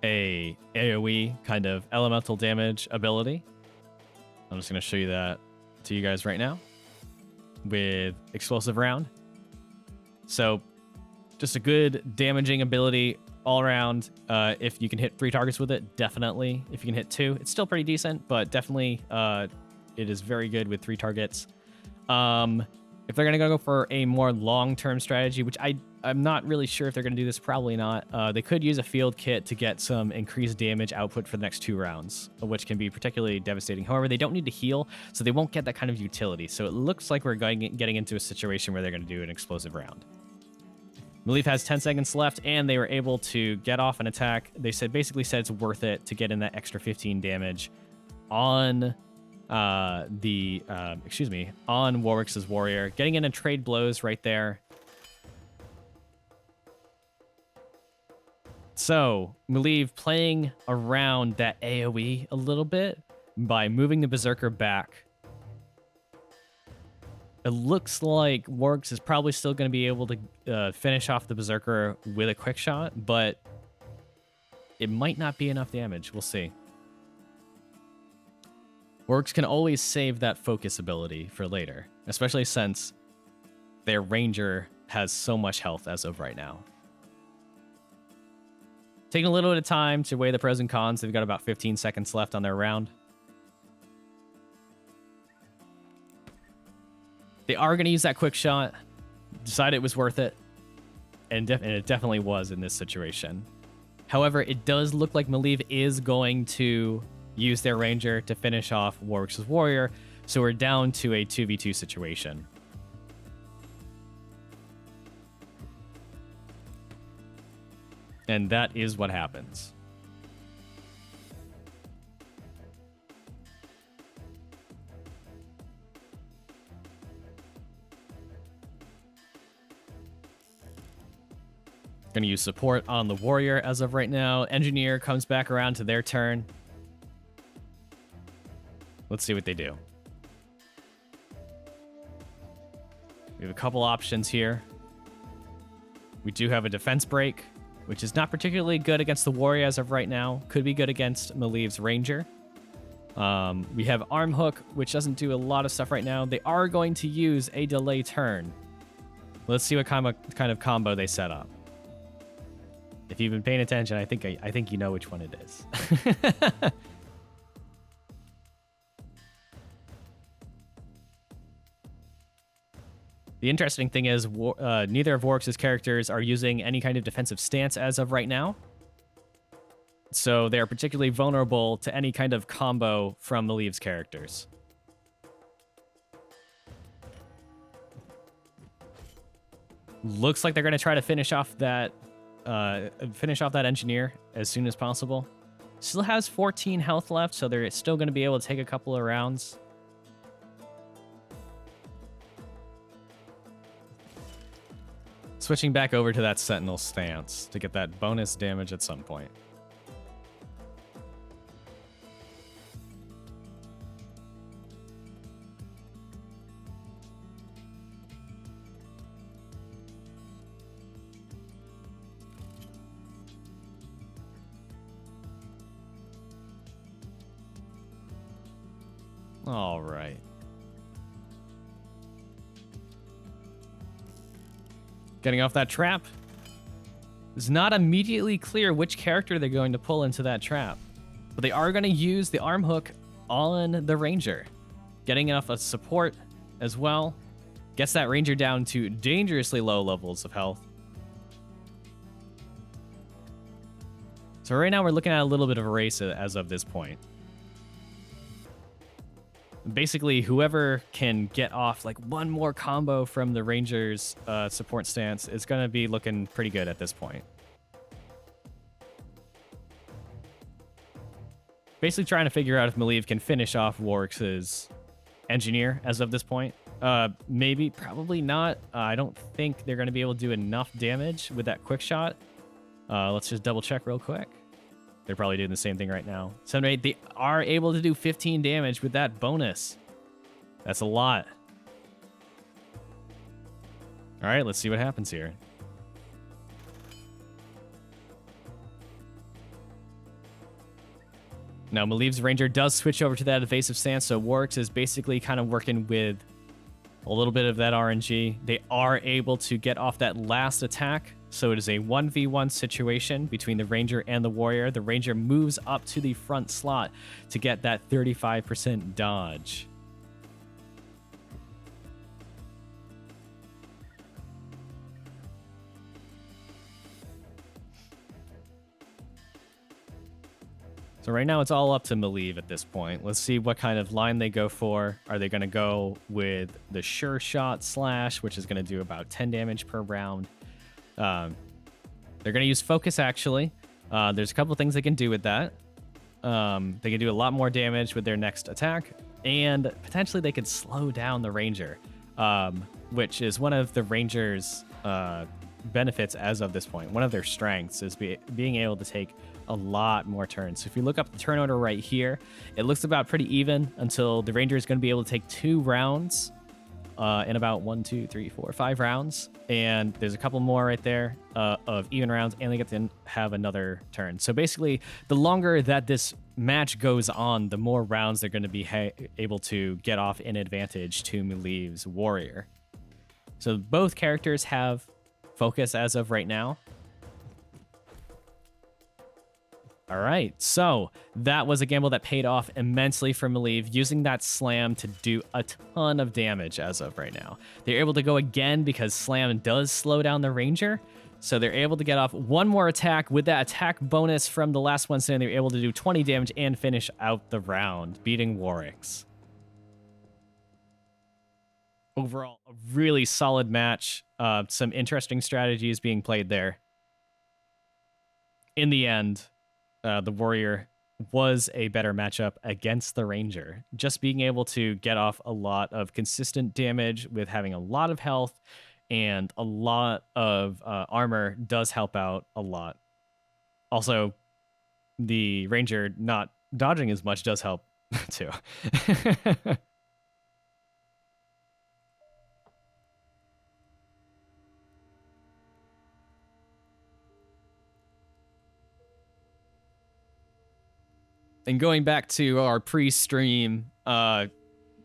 a AoE kind of elemental damage ability. I'm just going to show you that to you guys right now with Explosive Round. So just a good damaging ability all around. If you can hit 3 targets with it, definitely. If you can hit 2, it's still pretty decent, but definitely it is very good with 3 targets. If they're going to go for a more long-term strategy, which I'm not really sure if they're going to do this, probably not. They could use a field kit to get some increased damage output for the next 2 rounds, which can be particularly devastating. However, they don't need to heal, so they won't get that kind of utility. So it looks like we're getting into a situation where they're going to do an explosive round. Maleev has 10 seconds left, and they were able to get off an attack. They basically said it's worth it to get in that extra 15 damage on on Warwick's warrior, getting in a trade blows right there. So Maleev playing around that AoE a little bit by moving the Berserker back. It looks like Warwick's is probably still going to be able to finish off the Berserker with a quick shot, but it might not be enough damage. We'll see. Warwick's can always save that focus ability for later, especially since their Ranger has so much health as of right now. Taking a little bit of time to weigh the pros and cons. They've got about 15 seconds left on their round. They are going to use that quick shot. Decided it was worth it. And it definitely was in this situation. However, it does look like Maleev is going to use their Ranger to finish off Warwick's warrior. So we're down to a 2v2 situation. And that is what happens. Going to use support on the warrior as of right now. Engineer comes back around to their turn. Let's see what they do. We have a couple options here. We do have a defense break, which is not particularly good against the warrior as of right now. Could be good against Maleev's Ranger. We have Arm Hook, which doesn't do a lot of stuff right now. They are going to use a delay turn. Let's see what kind of combo they set up. If you've been paying attention, I think you know which one it is. The interesting thing is neither of Warwick's characters are using any kind of defensive stance as of right now. So they're particularly vulnerable to any kind of combo from Maleev's characters. Looks like they're going to try to finish off that engineer as soon as possible. Still has 14 health left, so they're still going to be able to take a couple of rounds. Switching back over to that Sentinel stance to get that bonus damage at some point. All right. Getting off that trap. It's not immediately clear which character they're going to pull into that trap, but they are going to use the Arm Hook on the Ranger. Getting enough of support as well. Gets that Ranger down to dangerously low levels of health. So right now we're looking at a little bit of a race as of this point. Basically, whoever can get off like one more combo from the Ranger's support stance is going to be looking pretty good at this point. Basically trying to figure out if Maleev can finish off Warwick's engineer as of this point. Maybe, probably not. I don't think they're going to be able to do enough damage with that quick shot. Let's just double check real quick. They're probably doing the same thing right now. 7-8, they are able to do 15 damage with that bonus. That's a lot. All right, let's see what happens here. Now, Maliv's Ranger does switch over to that evasive stance, so Warwick's is basically kind of working with a little bit of that RNG. They are able to get off that last attack, so it is a 1v1 situation between the Ranger and the Warrior. The Ranger moves up to the front slot to get that 35% dodge. So right now it's all up to Maliv at this point. Let's see what kind of line they go for. Are they going to go with the Sure Shot Slash, which is going to do about 10 damage per round? They're going to use Focus, actually. There's a couple things they can do with that. They can do a lot more damage with their next attack, and potentially they could slow down the Ranger, which is one of the Ranger's benefits as of this point. One of their strengths is being able to take a lot more turns. So if you look up the turn order right here, it looks about pretty even until the Ranger is going to be able to take 2 rounds in about 1, 2, 3, 4, 5 rounds. And there's a couple more right there of even rounds, and they get to have another turn. So basically, the longer that this match goes on, the more rounds they're going to be able to get off in advantage to Maliv's Warrior. So both characters have Focus as of right now. All right, so that was a gamble that paid off immensely for Maliv, using that slam to do a ton of damage as of right now. They're able to go again because slam does slow down the Ranger, so they're able to get off one more attack. With that attack bonus from the last one, so they're able to do 20 damage and finish out the round, beating Warwick's. Overall, a really solid match. Some interesting strategies being played there. In the end, the Warrior was a better matchup against the Ranger. Just being able to get off a lot of consistent damage with having a lot of health and a lot of armor does help out a lot. Also, the Ranger not dodging as much does help too. And going back to our pre-stream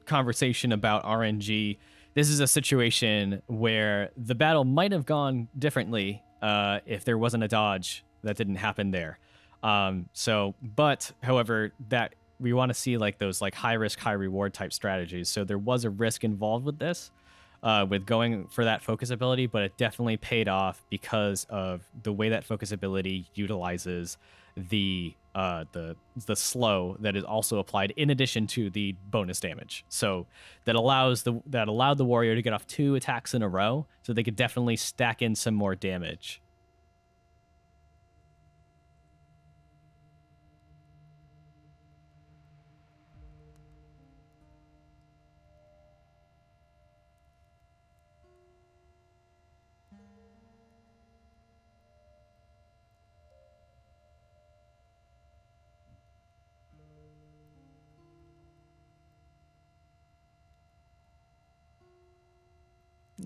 conversation about RNG, this is a situation where the battle might have gone differently if there wasn't a dodge that didn't happen there. But however, that we want to see like those like high risk, high reward type strategies. So there was a risk involved with this, with going for that focus ability, but it definitely paid off because of the way that focus ability utilizes the slow that is also applied in addition to the bonus damage. So that allowed the Warrior to get off 2 attacks in a row, so they could definitely stack in some more damage.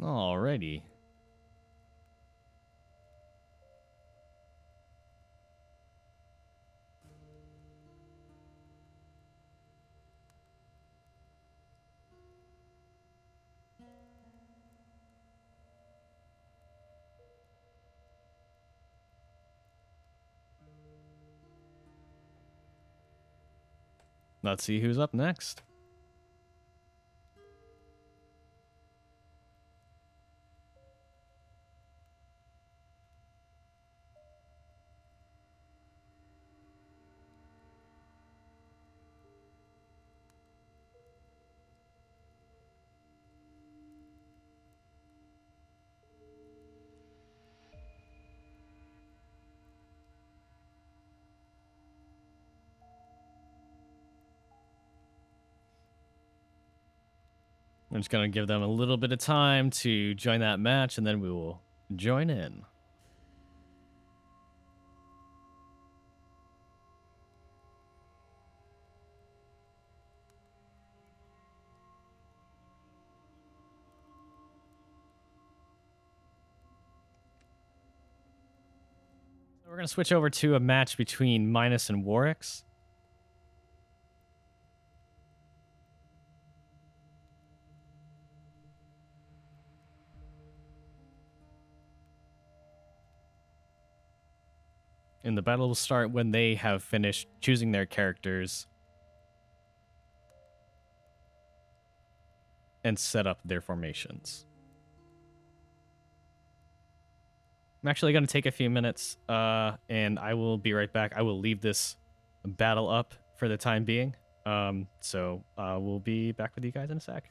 Alrighty. Let's see who's up next. I'm just going to give them a little bit of time to join that match, and then we will join in. We're going to switch over to a match between Minus and Warix. And the battle will start when they have finished choosing their characters and set up their formations. I'm actually going to take a few minutes, and I will be right back. I will leave this battle up for the time being. So we'll be back with you guys in a sec.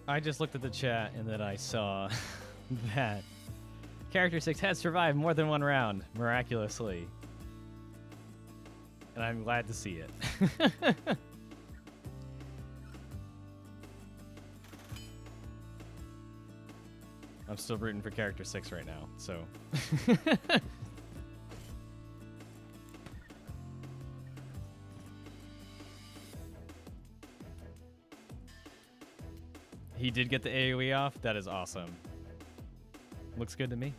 I just looked at the chat and then I saw that Character 6 has survived more than one round, miraculously. And I'm glad to see it. I'm still rooting for Character 6 right now, so... He did get the AoE off? That is awesome. Looks good to me.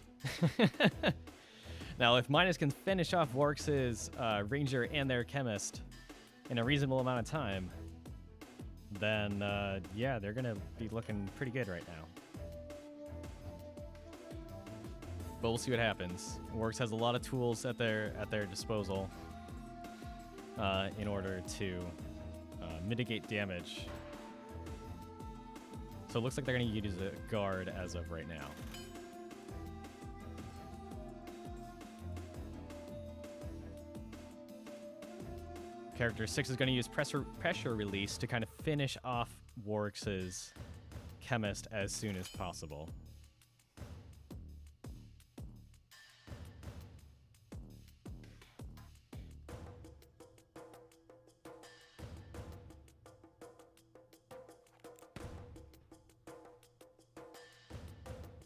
Now, if Minus can finish off Warx' Ranger and their Chemist in a reasonable amount of time, then, yeah, they're going to be looking pretty good right now. But we'll see what happens. Warx has a lot of tools at their disposal in order to mitigate damage. So it looks like they're going to use a guard as of right now. Character 6 is going to use pressure release to kind of finish off Warx' Chemist as soon as possible.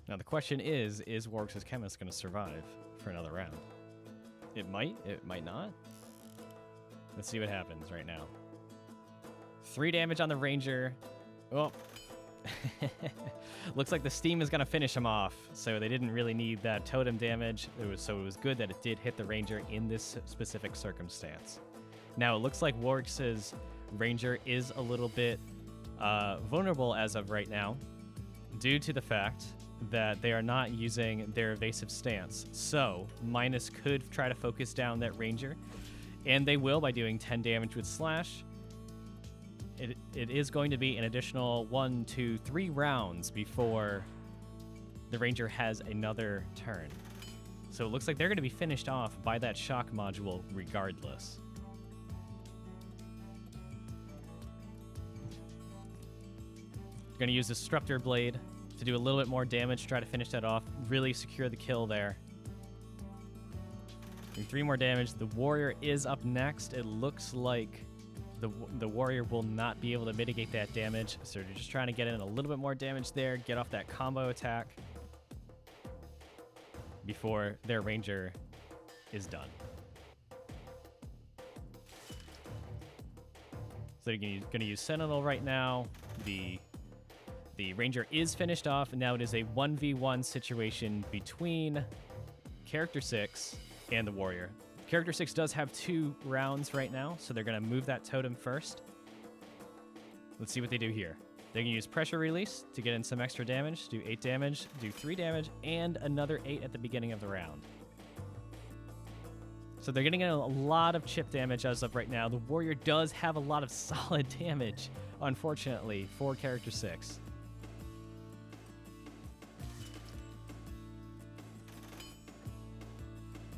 Now the question is Warx' Chemist going to survive for another round? It might not. Let's see what happens right now. 3 damage on the Ranger. Oh. Looks like the Steam is going to finish him off, so they didn't really need that totem damage. So it was good that it did hit the Ranger in this specific circumstance. Now, it looks like Warx' Ranger is a little bit vulnerable as of right now, due to the fact that they are not using their evasive stance. So, Minus could try to focus down that Ranger, and they will by doing 10 damage with Slash. It is going to be an additional 1, 2, 3 rounds before the Ranger has another turn. So it looks like they're going to be finished off by that shock module regardless. Going to use Disruptor Blade to do a little bit more damage, try to finish that off, really secure the kill there. And 3 more damage. The Warrior is up next. It looks like the Warrior will not be able to mitigate that damage, so they're just trying to get in a little bit more damage there, get off that combo attack before their Ranger is done. So they're going to use Sentinel right now. The Ranger is finished off, and now it is a 1v1 situation between Character 6 and the Warrior. Character 6 does have 2 rounds right now, so they're going to move that totem first. Let's see what they do here. They can use Pressure Release to get in some extra damage, do 8 damage, do 3 damage, and another 8 at the beginning of the round. So they're getting in a lot of chip damage as of right now. The Warrior does have a lot of solid damage, unfortunately, for Character 6.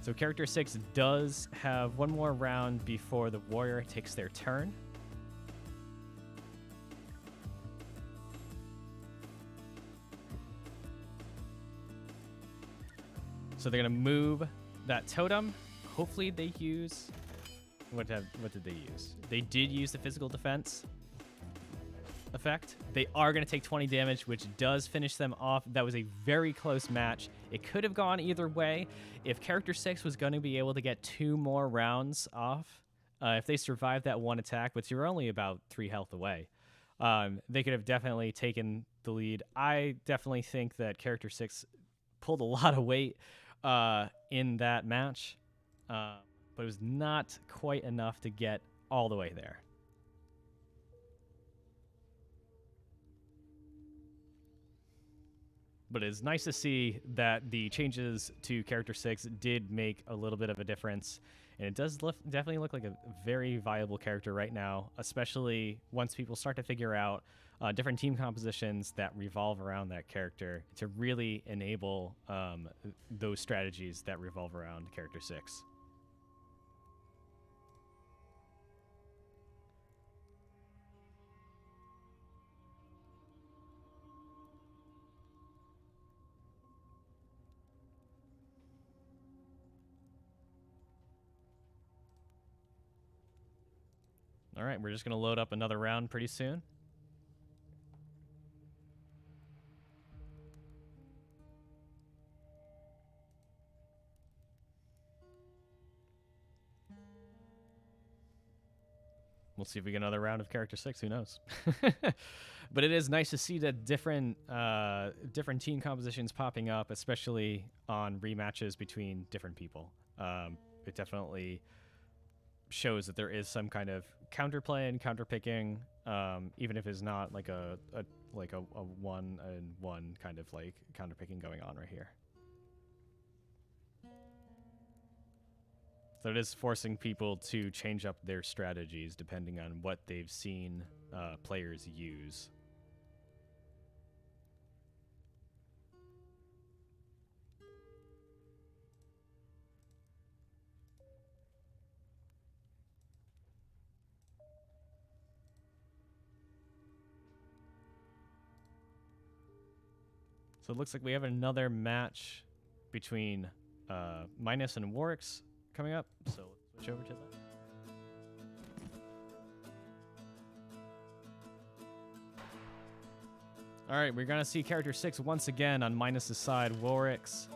So Character 6 does have 1 more round before the Warrior takes their turn. So they're going to move that totem. Hopefully they use... What did they use? They did use the physical defense effect. They are going to take 20 damage, which does finish them off. That was a very close match. It could have gone either way. If Character 6 was going to be able to get 2 more rounds off, if they survived that 1 attack, which you're only about 3 health away, they could have definitely taken the lead. I definitely think that Character 6 pulled a lot of weight in that match, but it was not quite enough to get all the way there. But it's nice to see that the changes to Character 6 did make a little bit of a difference. And it does definitely look like a very viable character right now, especially once people start to figure out different team compositions that revolve around that character to really enable those strategies that revolve around Character 6. All right, we're just going to load up another round pretty soon. We'll see if we get another round of Character 6. Who knows? But it is nice to see that different team compositions popping up, especially on rematches between different people. It definitely shows that there is some kind of counterplay and counterpicking, even if it's not like a 1-and-1 kind of like counterpicking going on right here. So it is forcing people to change up their strategies depending on what they've seen players use. So it looks like we have another match between Minus and Warwick's coming up. So let's switch over to that. All right, we're going to see Character 6 once again on Minus's side. Warwick's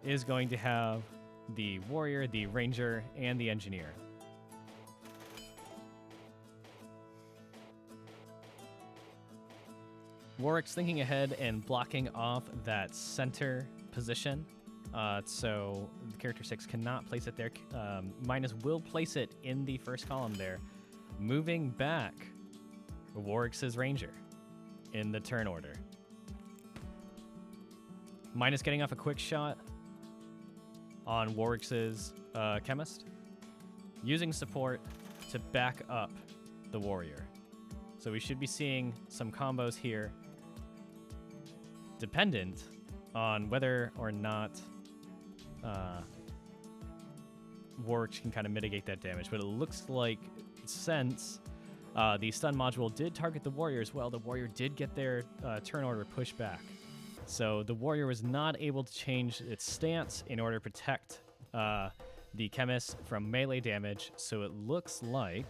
is going to have the Warrior, the Ranger, and the Engineer. Warwick's thinking ahead and blocking off that center position. So the Character 6 cannot place it there. Minus will place it in the first column there. Moving back, Warwick's Ranger in the turn order. Minus getting off a quick shot on Warwick's Chemist. Using support to back up the Warrior. So we should be seeing some combos here, dependent on whether or not Warwick can kind of mitigate that damage. But it looks like since the stun module did target the Warrior as well, the Warrior did get their turn order pushed back. So the Warrior was not able to change its stance in order to protect the Chemist from melee damage. So it looks like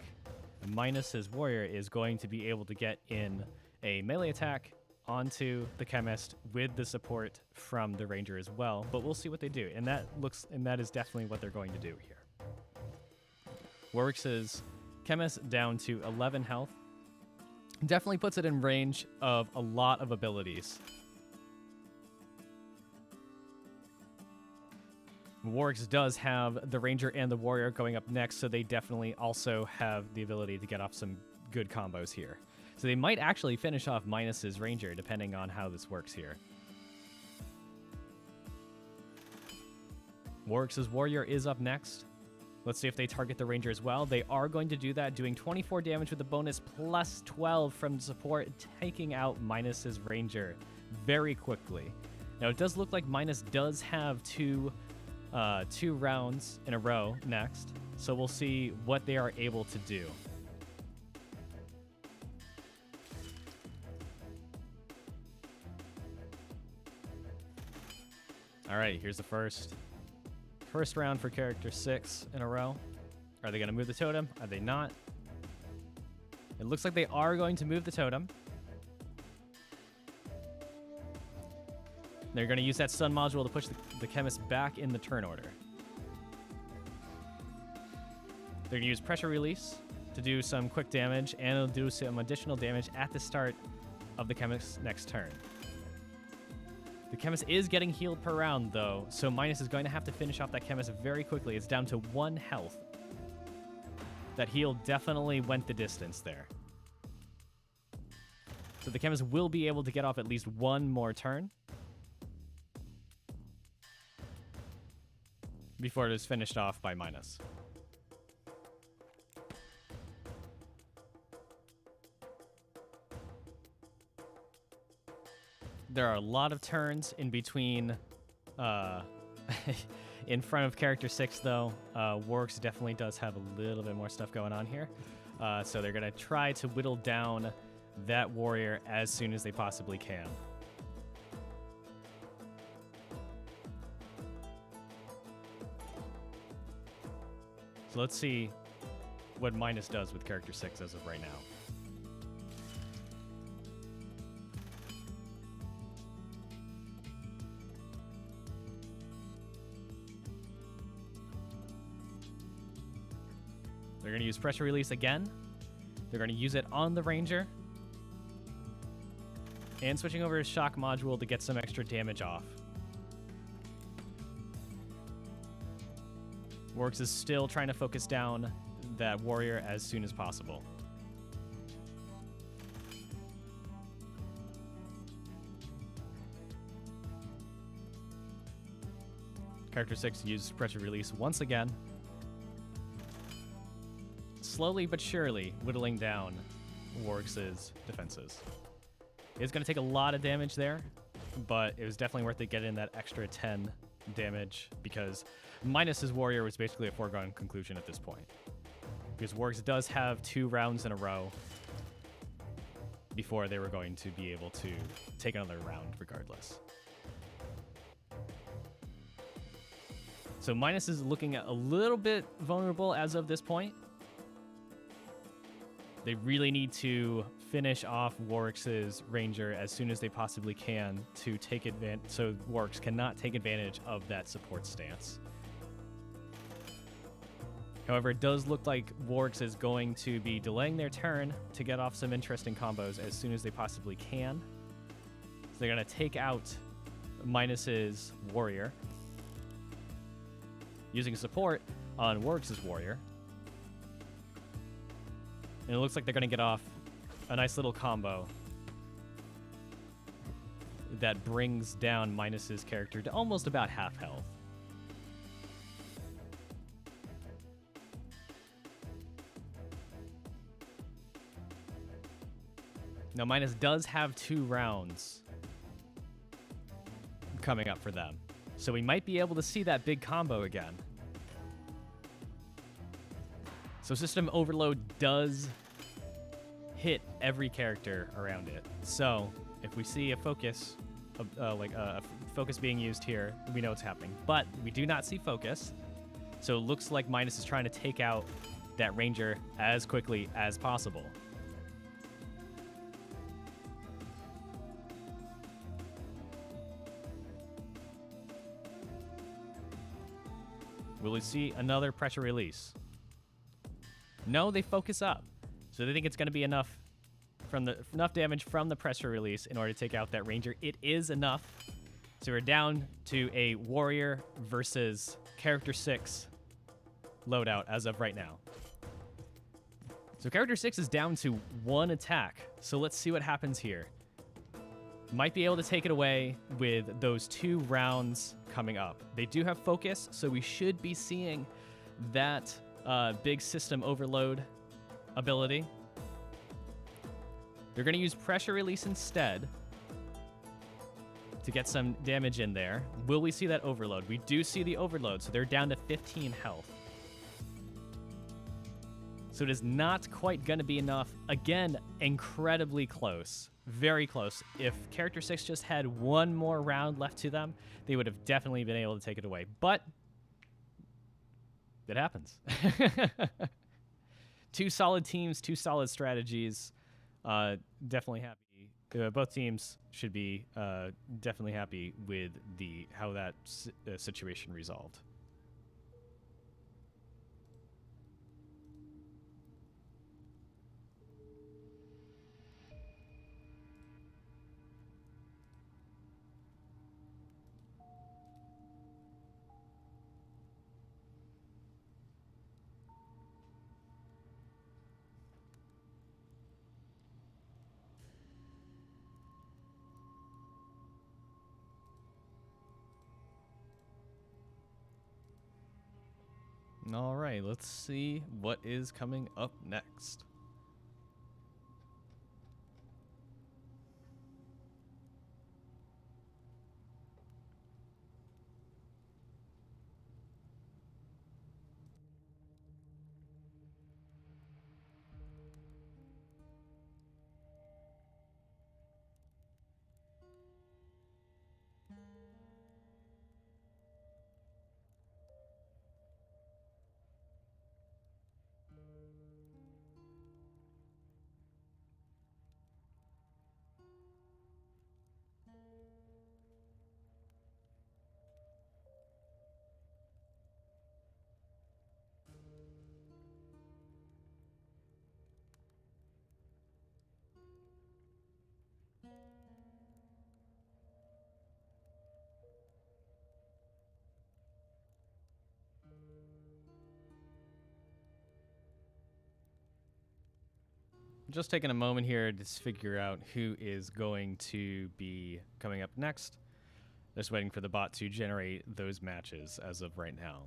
Minus's Warrior is going to be able to get in a melee attack onto the Chemist with the support from the Ranger as well. But we'll see what they do, and that is definitely what they're going to do here. Warwick's Chemist down to 11 health. Definitely puts it in range of a lot of abilities. Warwick's does have the Ranger and the Warrior going up next, so they definitely also have the ability to get off some good combos here. So they might actually finish off Minus's Ranger, depending on how this works here. Warwick's Warrior is up next. Let's see if they target the Ranger as well. They are going to do that, doing 24 damage with the bonus plus 12 from support, taking out Minus's Ranger very quickly. Now, it does look like Minus does have two rounds in a row next, so we'll see what they are able to do. All right, here's the first round for Character 6 in a row. Are they going to move the totem? Are they not? It looks like they are going to move the totem. They're going to use that stun module to push the Chemist back in the turn order. They're going to use Pressure Release to do some quick damage, and it'll do some additional damage at the start of the Chemist's next turn. The Chemist is getting healed per round, though, so Minus is going to have to finish off that Chemist very quickly. It's down to 1 health. That heal definitely went the distance there. So the Chemist will be able to get off at least one more turn before it is finished off by Minus. There are a lot of turns in between, in front of Character 6, though. Warwick's definitely does have a little bit more stuff going on here. So they're going to try to whittle down that Warrior as soon as they possibly can. So let's see what minus does with character 6 as of right now. They're going to use pressure release again. They're going to use it on the Ranger. And switching over to shock module to get some extra damage off. Works is still trying to focus down that warrior as soon as possible. Character 6 used pressure release once again. Slowly but surely whittling down Warwick's defenses. It's going to take a lot of damage there, but it was definitely worth it getting that extra 10 damage because minus his warrior was basically a foregone conclusion at this point. Because Warwick's does have 2 rounds in a row before they were going to be able to take another round regardless. So minus is looking a little bit vulnerable as of this point. They really need to finish off Warwick's Ranger as soon as they possibly can to take advantage, so Warwick's cannot take advantage of that support stance. However, it does look like Warwick's is going to be delaying their turn to get off some interesting combos as soon as they possibly can. So they're going to take out Minus's warrior, using support on Warwick's warrior. And it looks like they're going to get off a nice little combo that brings down Minus's character to almost about half health. Now, Minus does have 2 rounds coming up for them, so we might be able to see that big combo again. So System Overload does hit every character around it. So if we see a focus, like a focus being used here, we know what's happening. But we do not see focus, so it looks like Minus is trying to take out that Ranger as quickly as possible. Will we see another pressure release? No, they focus up. So they think it's going to be enough damage from the pressure release in order to take out that Ranger. It is enough. So we're down to a warrior versus character 6 loadout as of right now. So character 6 is down to 1 attack. So let's see what happens here. Might be able to take it away with those 2 rounds coming up. They do have focus, so we should be seeing that big system overload ability. They're going to use pressure release instead to get some damage in there. Will we see that overload? We do see the overload, so they're down to 15 health. So it is not quite going to be enough. Again, incredibly close. Very close. If character 6 just had 1 more round left to them, they would have definitely been able to take it away. But it happens. 2 solid teams, 2 solid strategies. Definitely happy. Both teams should be definitely happy with how that situation resolved. All right, let's see what is coming up next. just taking a moment here to figure out who is going to be coming up next. Just waiting for the bot to generate those matches as of right now.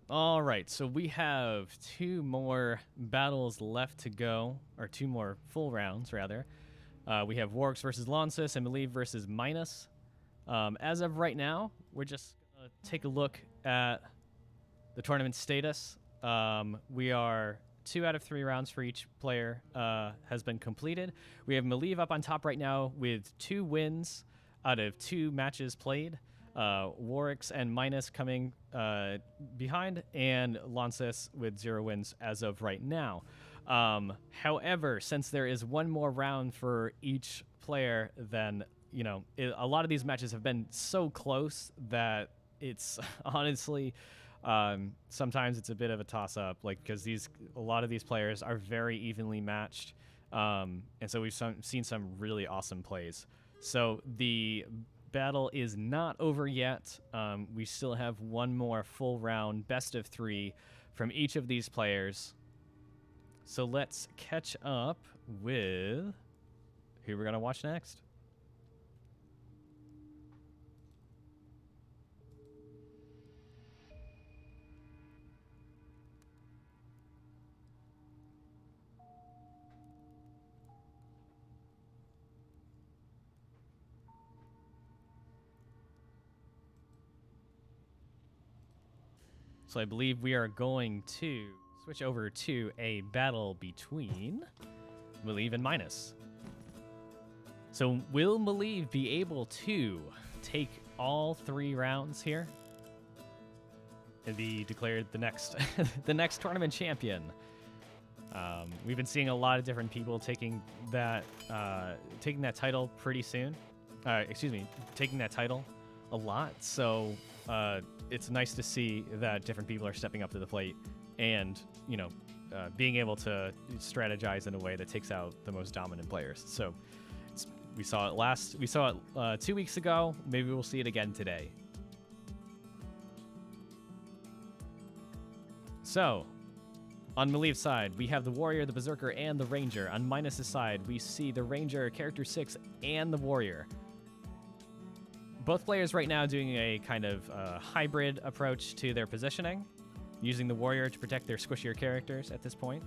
All right, so we have 2 more battles left to go, or 2 more full rounds, rather. We have Warwick versus Launcis and Malieve versus Minus. As of right now, we're just going to take a look at the tournament status. We are 2 out of 3 rounds for each player has been completed. We have Malieve up on top right now with 2 wins out of 2 matches played. Warwick's and Minus coming behind, and Launcis with 0 wins as of right now. However, since there is 1 more round for each player, then a lot of these matches have been so close that it's honestly sometimes it's a bit of a toss-up, because a lot of these players are very evenly matched, and so we've seen some really awesome plays. So the battle is not over yet. We still have 1 more full round, best of 3 from each of these players. So let's catch up with who we're going to watch next. So I believe we are going to switch over to a battle between Malieve and Minus. So will Malieve be able to take all 3 rounds here and be declared the next the next tournament champion? We've been seeing a lot of different people taking that title pretty soon. Taking that title a lot. So it's nice to see that different people are stepping up to the plate and being able to strategize in a way that takes out the most dominant players. So we saw it 2 weeks ago. Maybe we'll see it again today. So on Malieve's side, we have the Warrior, the Berserker, and the Ranger. On Minus's side, we see the Ranger, Character 6, and the Warrior. Both players right now doing a kind of hybrid approach to their positioning, using the Warrior to protect their squishier characters at this point.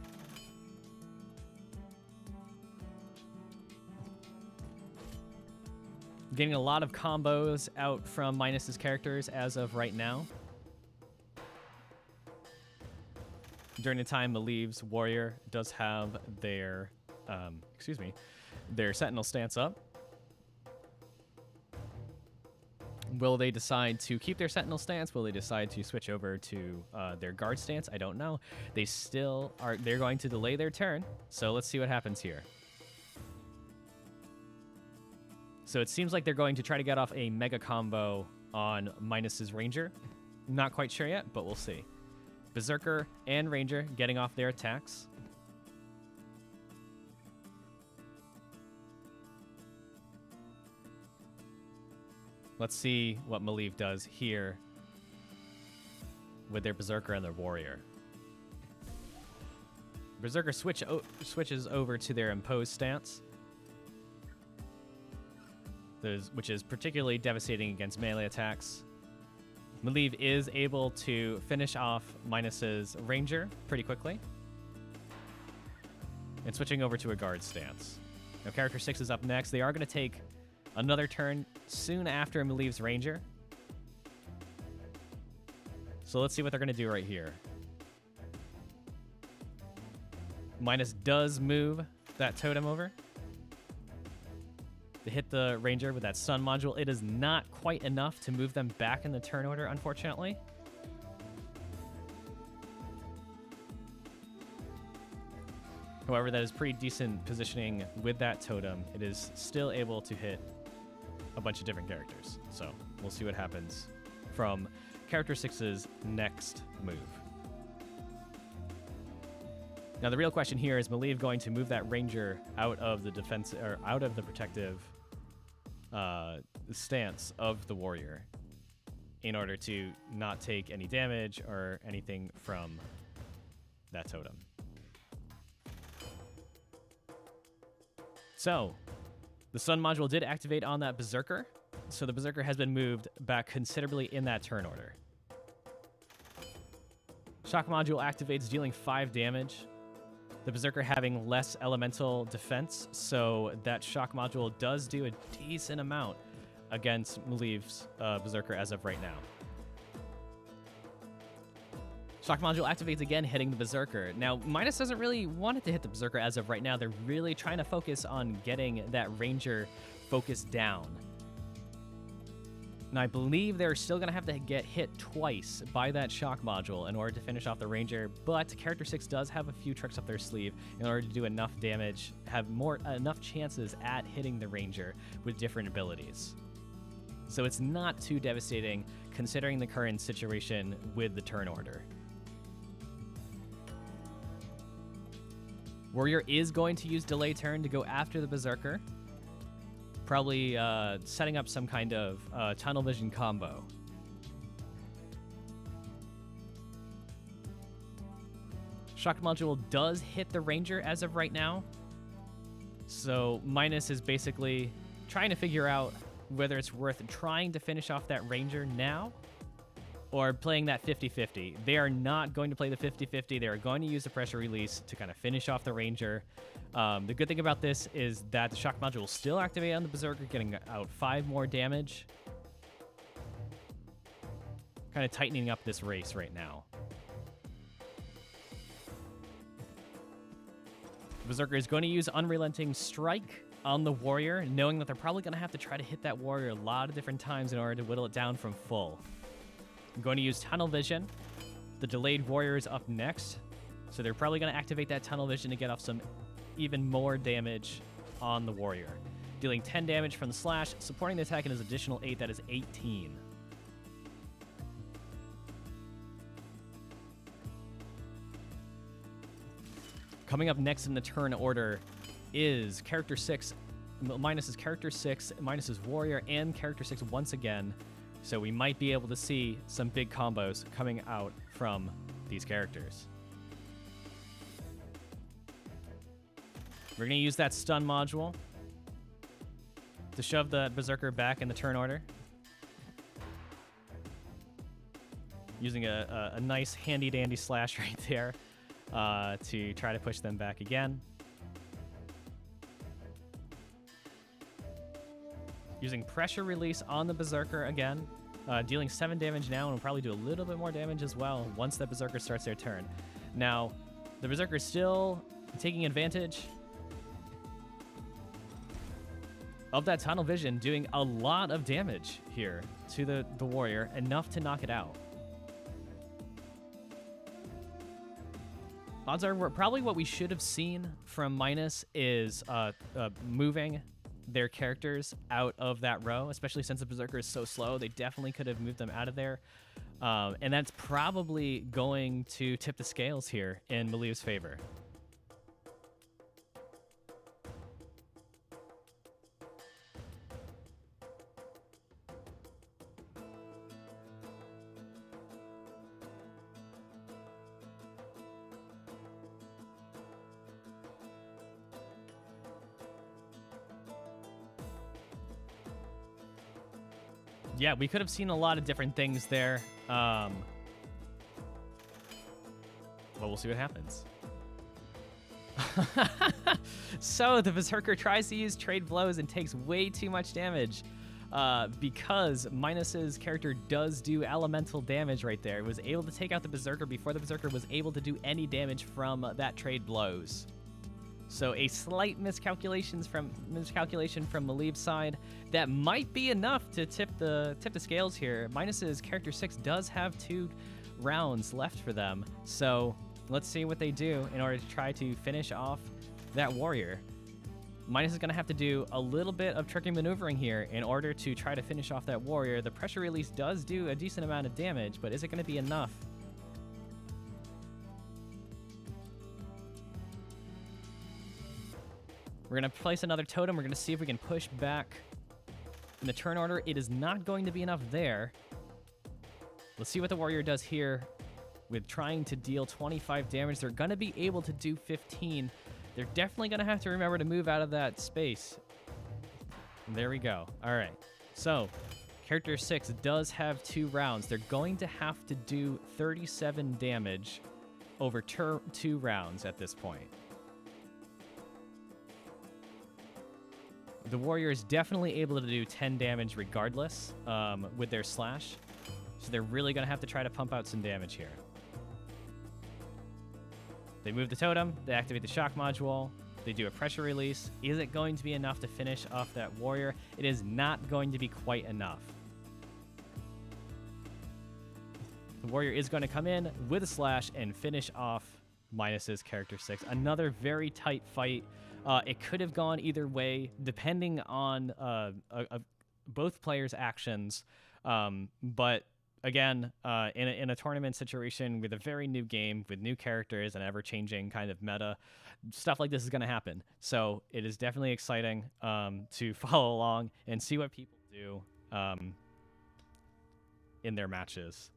Getting a lot of combos out from Minus's characters as of right now. During the time Malieve's Warrior does have their Sentinel stance up. Will they decide to keep their Sentinel stance? Will they decide to switch over to their guard stance? I don't know. They're going to delay their turn, so let's see what happens here. So it seems like they're going to try to get off a mega combo on Minus's Ranger. Not quite sure yet, but we'll see. Berserker and Ranger getting off their attacks. Let's see what Malieve does here with their Berserker and their Warrior. Berserker switches over to their Imposed stance, which is particularly devastating against melee attacks. Malieve is able to finish off Minus's Ranger pretty quickly, and switching over to a guard stance. Now, Character 6 is up next. They are going to take another turn soon after Malieve's Ranger. So let's see what they're going to do right here. Minus does move that totem over to hit the ranger with that stun module. It is not quite enough to move them back in the turn order, unfortunately. However, that is pretty decent positioning with that totem. It is still able to hit a bunch of different characters. So we'll see what happens from character 6's next move. Now the real question here is Maliv going to move that ranger out of the defense or out of the protective stance of the warrior in order to not take any damage or anything from that totem. So the stun module did activate on that berserker, so the berserker has been moved back considerably in that turn order. Shock module activates, dealing 5 damage. The berserker having less elemental defense, so that shock module does do a decent amount against Maliv's berserker as of right now. Shock module activates again, hitting the berserker. Now, Minus doesn't really want it to hit the berserker as of right now. They're really trying to focus on getting that ranger focused down. And I believe they're still going to have to get hit twice by that shock module in order to finish off the ranger, but character 6 does have a few tricks up their sleeve in order to do enough damage, have enough chances at hitting the ranger with different abilities. So it's not too devastating considering the current situation with the turn order. Warrior is going to use delay turn to go after the berserker, probably setting up some kind of tunnel vision combo. Shock module does hit the ranger as of right now, so Minus is basically trying to figure out whether it's worth trying to finish off that ranger now or playing that 50-50. They are not going to play the 50-50. They are going to use the pressure release to kind of finish off the ranger. The good thing about this is that the shock module will still activate on the berserker, getting out 5 more damage. Kind of tightening up this race right now. The berserker is going to use Unrelenting Strike on the warrior, knowing that they're probably going to have to try to hit that warrior a lot of different times in order to whittle it down from full. I'm going to use Tunnel Vision. The delayed warrior is up next, so they're probably going to activate that Tunnel Vision to get off some even more damage on the warrior. Dealing 10 damage from the slash, supporting the attack in his additional 8, that is 18. Coming up next in the turn order is character 6, Minus's character 6, Minus's warrior, and character 6 once again. So we might be able to see some big combos coming out from these characters. We're going to use that stun module to shove the berserker back in the turn order. Using a nice handy-dandy slash right there to try to push them back again. Using pressure release on the berserker again, dealing 7 damage now, and will probably do a little bit more damage as well once the berserker starts their turn. Now, the berserker is still taking advantage of that tunnel vision, doing a lot of damage here to the warrior, enough to knock it out. Odds are probably what we should have seen from Minus is moving their characters out of that row, especially since the berserker is so slow. They definitely could have moved them out of there. And that's probably going to tip the scales here in Maliv's favor. Yeah, we could have seen a lot of different things there. But we'll see what happens. So the berserker tries to use trade blows and takes way too much damage. because Minus's character does do elemental damage right there. It was able to take out the Berserker before the Berserker was able to do any damage from that trade blows. So a slight miscalculation from Maliv's side. That might be enough to tip the scales here. Minus's character 6 does have 2 rounds left for them. So let's see what they do in order to try to finish off that warrior. Minus is going to have to do a little bit of tricky maneuvering here in order to try to finish off that warrior. The pressure release does do a decent amount of damage, but is it going to be enough? We're going to place another totem. We're going to see if we can push back in the turn order. It is not going to be enough there. Let's see what the warrior does here with trying to deal 25 damage. They're going to be able to do 15. They're definitely going to have to remember to move out of that space. There we go. All right. So character 6 does have 2 rounds. They're going to have to do 37 damage over 2 rounds at this point. The warrior is definitely able to do 10 damage regardless with their slash. So they're really going to have to try to pump out some damage here. They move the totem. They activate the shock module. They do a pressure release. Is it going to be enough to finish off that warrior? It is not going to be quite enough. The warrior is going to come in with a slash and finish off Minus's character 6. Another very tight fight. It could have gone either way, depending on both players' actions. But again, in a tournament situation with a very new game, with new characters and ever-changing kind of meta, stuff like this is going to happen. So it is definitely exciting to follow along and see what people do in their matches.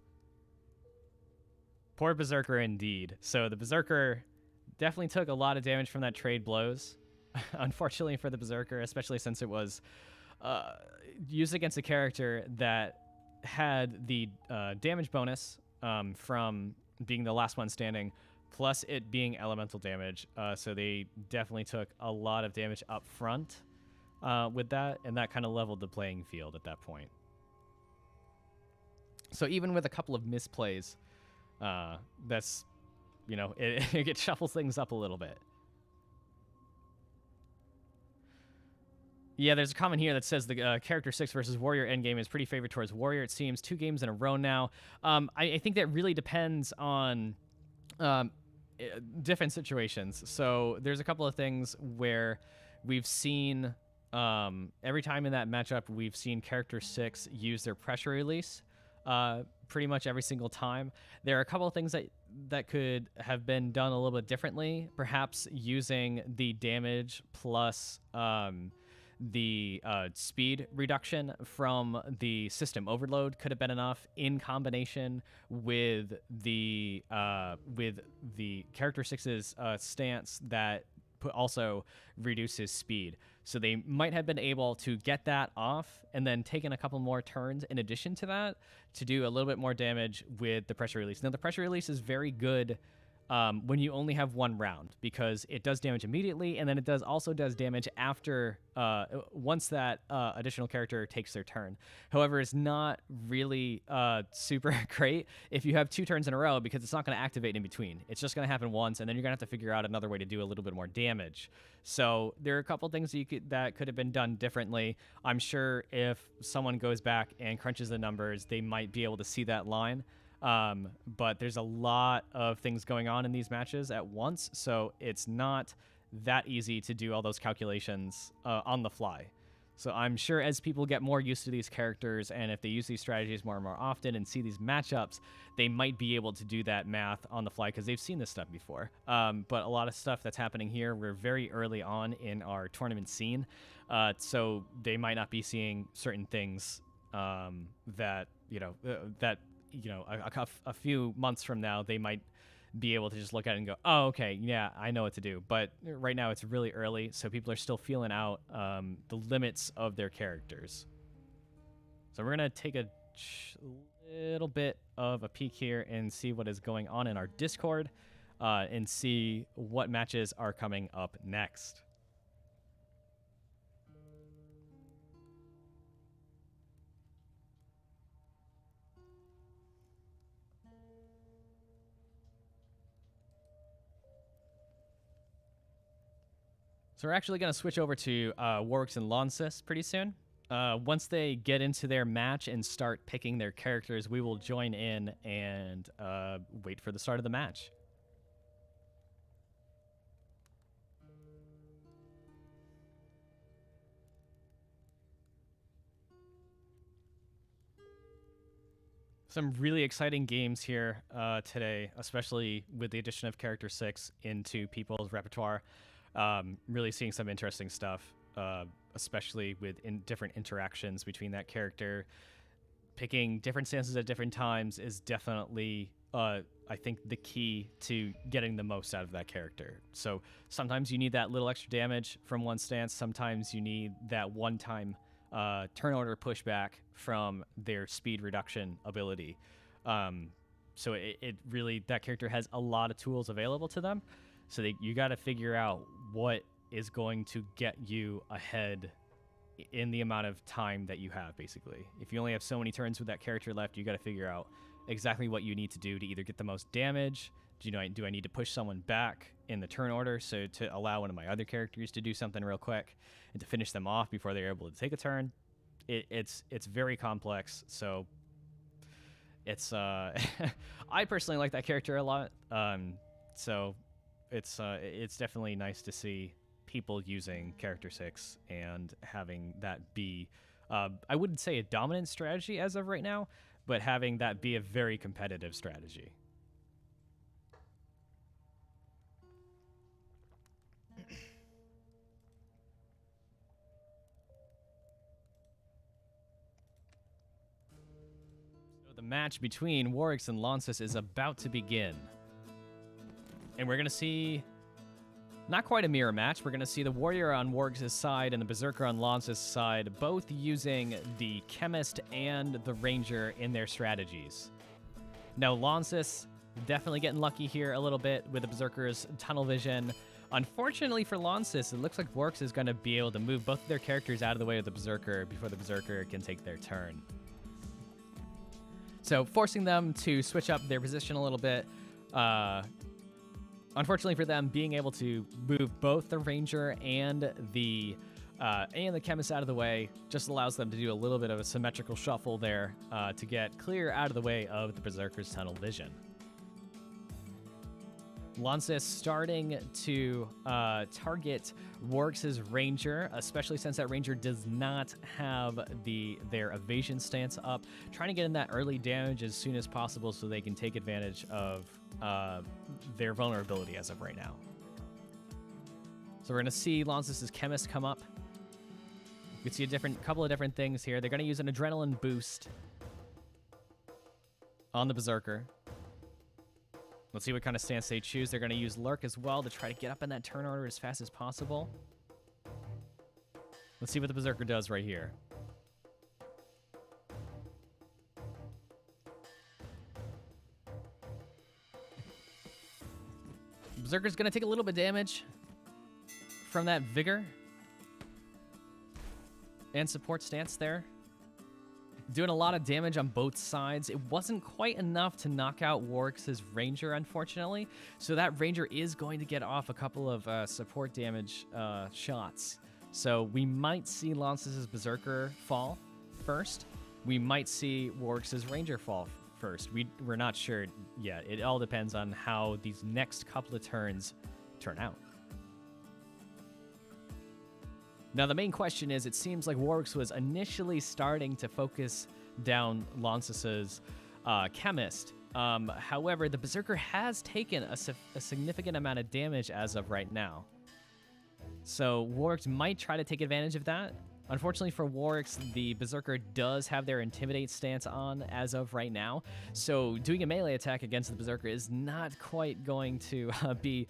Poor Berserker indeed. So the Berserker definitely took a lot of damage from that trade blows. Unfortunately for the Berserker, especially since it was used against a character that had the damage bonus from being the last one standing, plus it being elemental damage. So they definitely took a lot of damage up front with that, and that kind of leveled the playing field at that point. So even with a couple of misplays, that's, you know, it shuffles things up a little bit. Yeah, there's a comment here that says the character 6 versus warrior endgame is pretty favored towards warrior, it seems. 2 games in a row now. I think that really depends on different situations. So there's a couple of things where we've seen, every time in that matchup, we've seen character 6 use their pressure release pretty much every single time. There are a couple of things that could have been done a little bit differently, perhaps using the damage plus the speed reduction from the system overload could have been enough, in combination with the character 6's stance that also reduces speed. So they might have been able to get that off and then taken a couple more turns in addition to that to do a little bit more damage with the pressure release. Now the pressure release is very good when you only have 1 round, because it does damage immediately, and then it also does damage after once that additional character takes their turn. However, it's not really super great if you have 2 turns in a row, because it's not going to activate in between. It's just going to happen once, and then you're going to have to figure out another way to do a little bit more damage. So there are a couple things that could have been done differently. I'm sure if someone goes back and crunches the numbers, they might be able to see that line. But there's a lot of things going on in these matches at once, so it's not that easy to do all those calculations on the fly. So I'm sure as people get more used to these characters, and if they use these strategies more and more often and see these matchups, they might be able to do that math on the fly because they've seen this stuff before. But a lot of stuff that's happening here, we're very early on in our tournament scene, so they might not be seeing certain things that a few months from now, they might be able to just look at it and go, oh, okay, yeah, I know what to do. But right now it's really early, so people are still feeling out the limits of their characters. So we're going to take a little bit of a peek here and see what is going on in our Discord and see what matches are coming up next. So we're actually going to switch over to Warwick's and Launcis pretty soon. Once they get into their match and start picking their characters, we will join in and wait for the start of the match. Some really exciting games here today, especially with the addition of Character 6 into people's repertoire. Really seeing some interesting stuff, especially with different interactions between that character. Picking different stances at different times is definitely, I think, the key to getting the most out of that character. So sometimes you need that little extra damage from one stance. Sometimes you need that one-time turn order pushback from their speed reduction ability. So it really, that character has a lot of tools available to them. So you got to figure out what is going to get you ahead in the amount of time that you have, basically. If you only have so many turns with that character left, you got to figure out exactly what you need to do to either get the most damage. Do I need to push someone back in the turn order so to allow one of my other characters to do something real quick and to finish them off before they're able to take a turn? It's very complex. So it's I personally like that character a lot. So it's definitely nice to see people using Character 6 and having that be, I wouldn't say a dominant strategy as of right now, but having that be a very competitive strategy. So the match between Warwick's and Launcis is about to begin. And we're going to see not quite a mirror match. We're going to see the Warrior on Warwick's side and the Berserker on Launcis' side, both using the Chemist and the Ranger in their strategies. Now, Launcis definitely getting lucky here a little bit with the Berserker's tunnel vision. Unfortunately for Launcis, it looks like Warwick's is going to be able to move both of their characters out of the way of the Berserker before the Berserker can take their turn. So, forcing them to switch up their position a little bit. Unfortunately for them, being able to move both the Ranger and the Chemist out of the way just allows them to do a little bit of a symmetrical shuffle there to get clear out of the way of the Berserker's tunnel vision. Launcis starting to target Warwick's Ranger, especially since that Ranger does not have their evasion stance up, trying to get in that early damage as soon as possible so they can take advantage of their vulnerability as of right now. So we're going to see Launcis' Chemist come up. You can see a couple of different things here. They're going to use an adrenaline boost on the Berserker. Let's see what kind of stance they choose. They're going to use Lurk as well to try to get up in that turn order as fast as possible. Let's see what the Berserker does right here. Berserker's going to take a little bit of damage from that Vigor and support stance there. Doing a lot of damage on both sides. It wasn't quite enough to knock out Warwick's Ranger, unfortunately. So that Ranger is going to get off a couple of support damage shots. So we might see Launcis' Berserker fall first. We might see Warwick's Ranger fall first. We're not sure yet. It all depends on how these next couple of turns turn out. Now, the main question is, it seems like Warwick's was initially starting to focus down Launcis' Chemist. However, the Berserker has taken a significant amount of damage as of right now. So Warwick's might try to take advantage of that. Unfortunately for Warwick's, the Berserker does have their Intimidate stance on as of right now. So doing a melee attack against the Berserker is not quite going to be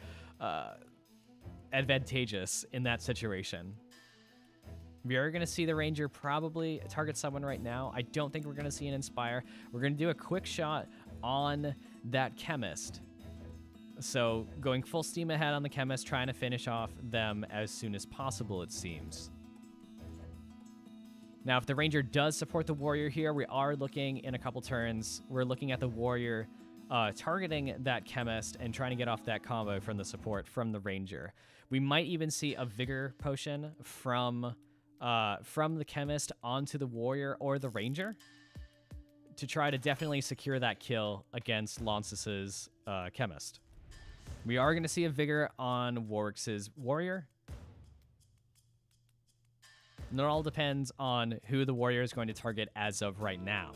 advantageous in that situation. We are going to see the Ranger probably target someone right now. I don't think we're going to see an Inspire. We're going to do a quick shot on that Chemist. So going full steam ahead on the Chemist, trying to finish off them as soon as possible, it seems. Now, if the Ranger does support the Warrior here, we are looking in a couple turns. We're looking at the Warrior targeting that chemist and trying to get off that combo from the support from the ranger. We might even see a vigor potion from the chemist onto the warrior or the ranger to try to definitely secure that kill against Lances's chemist. We are going to see a vigor on Warwick's warrior. And it all depends on who the warrior is going to target as of right now.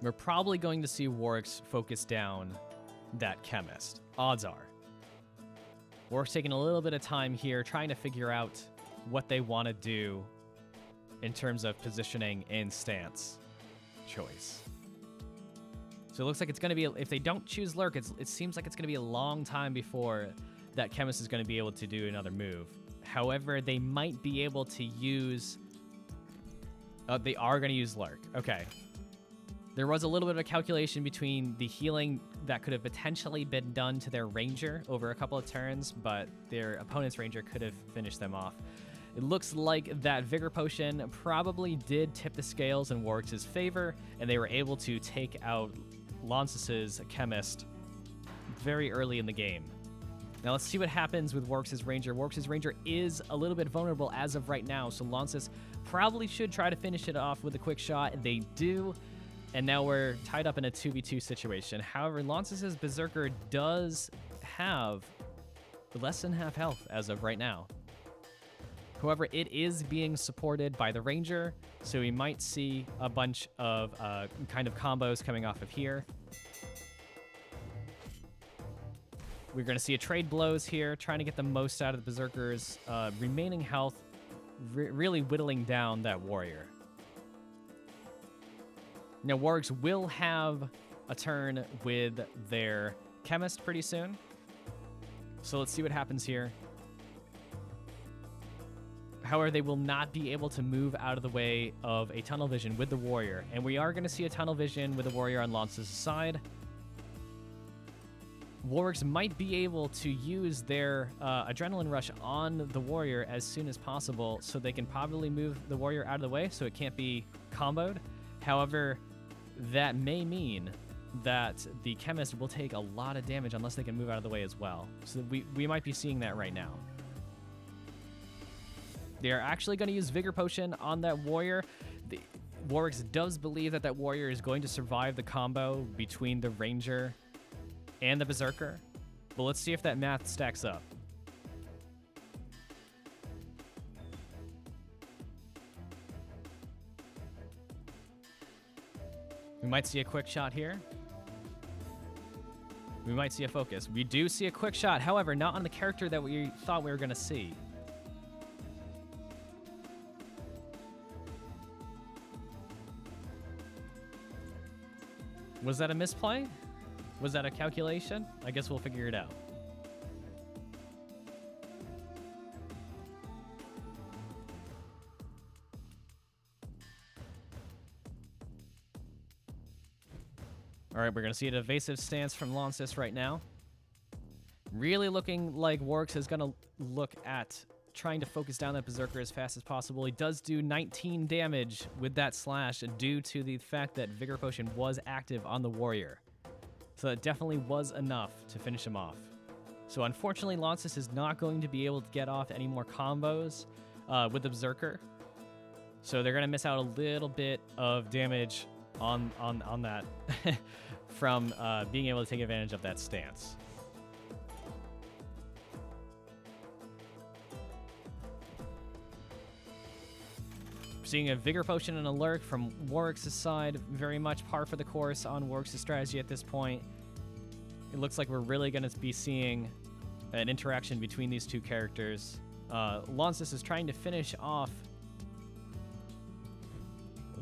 We're probably going to see Warwick's focus down that chemist. Odds are. Warwick's taking a little bit of time here trying to figure out what they want to do in terms of positioning and stance choice. So it looks like it's going to be, if they don't choose Lurk, it seems like it's going to be a long time before that chemist is going to be able to do another move. However, they might be able to use, they are going to use Lurk. Okay. There was a little bit of a calculation between the healing that could have potentially been done to their ranger over a couple of turns, but their opponent's ranger could have finished them off. It looks like that Vigor Potion probably did tip the scales in Warwick's favor, and they were able to take out Lances's chemist very early in the game. Now let's see what happens with Warwick's ranger. Warwick's ranger is a little bit vulnerable as of right now, so Lances probably should try to finish it off with a quick shot. They do. And now we're tied up in a 2v2 situation. However, Lances's Berserker does have less than half health as of right now. However, it is being supported by the Ranger, so we might see a bunch of kind of combos coming off of here. We're going to see a trade blows here, trying to get the most out of the Berserker's remaining health, really whittling down that warrior. Now, Warwick's will have a turn with their chemist pretty soon. So let's see what happens here. However, they will not be able to move out of the way of a tunnel vision with the warrior. And we are going to see a tunnel vision with the warrior on Lance's side. Warwick's might be able to use their adrenaline rush on the warrior as soon as possible so they can probably move the warrior out of the way so it can't be comboed. However, that may mean that the chemist will take a lot of damage unless they can move out of the way as well. So we might be seeing that right now. They are actually going to use Vigor Potion on that warrior. Warwick's does believe that that warrior is going to survive the combo between the Ranger and the Berserker. But let's see if that math stacks up. We might see a quick shot here. We might see a focus. We do see a quick shot, however, not on the character that we thought we were going to see. Was that a misplay? Was that a calculation? I guess we'll figure it out. All right, we're going to see an evasive stance from Lances right now. Really looking like Warwick's is going to look at trying to focus down that Berserker as fast as possible. He does do 19 damage with that slash due to the fact that Vigor Potion was active on the warrior. So that definitely was enough to finish him off. So unfortunately, Lances is not going to be able to get off any more combos with the Berserker. So they're going to miss out a little bit of damage on that from being able to take advantage of that stance. Seeing a Vigor Potion and a Lurk from Warwick's side, very much par for the course on Warwick's strategy at this point. It looks like we're really going to be seeing an interaction between these two characters. Lances is trying to finish off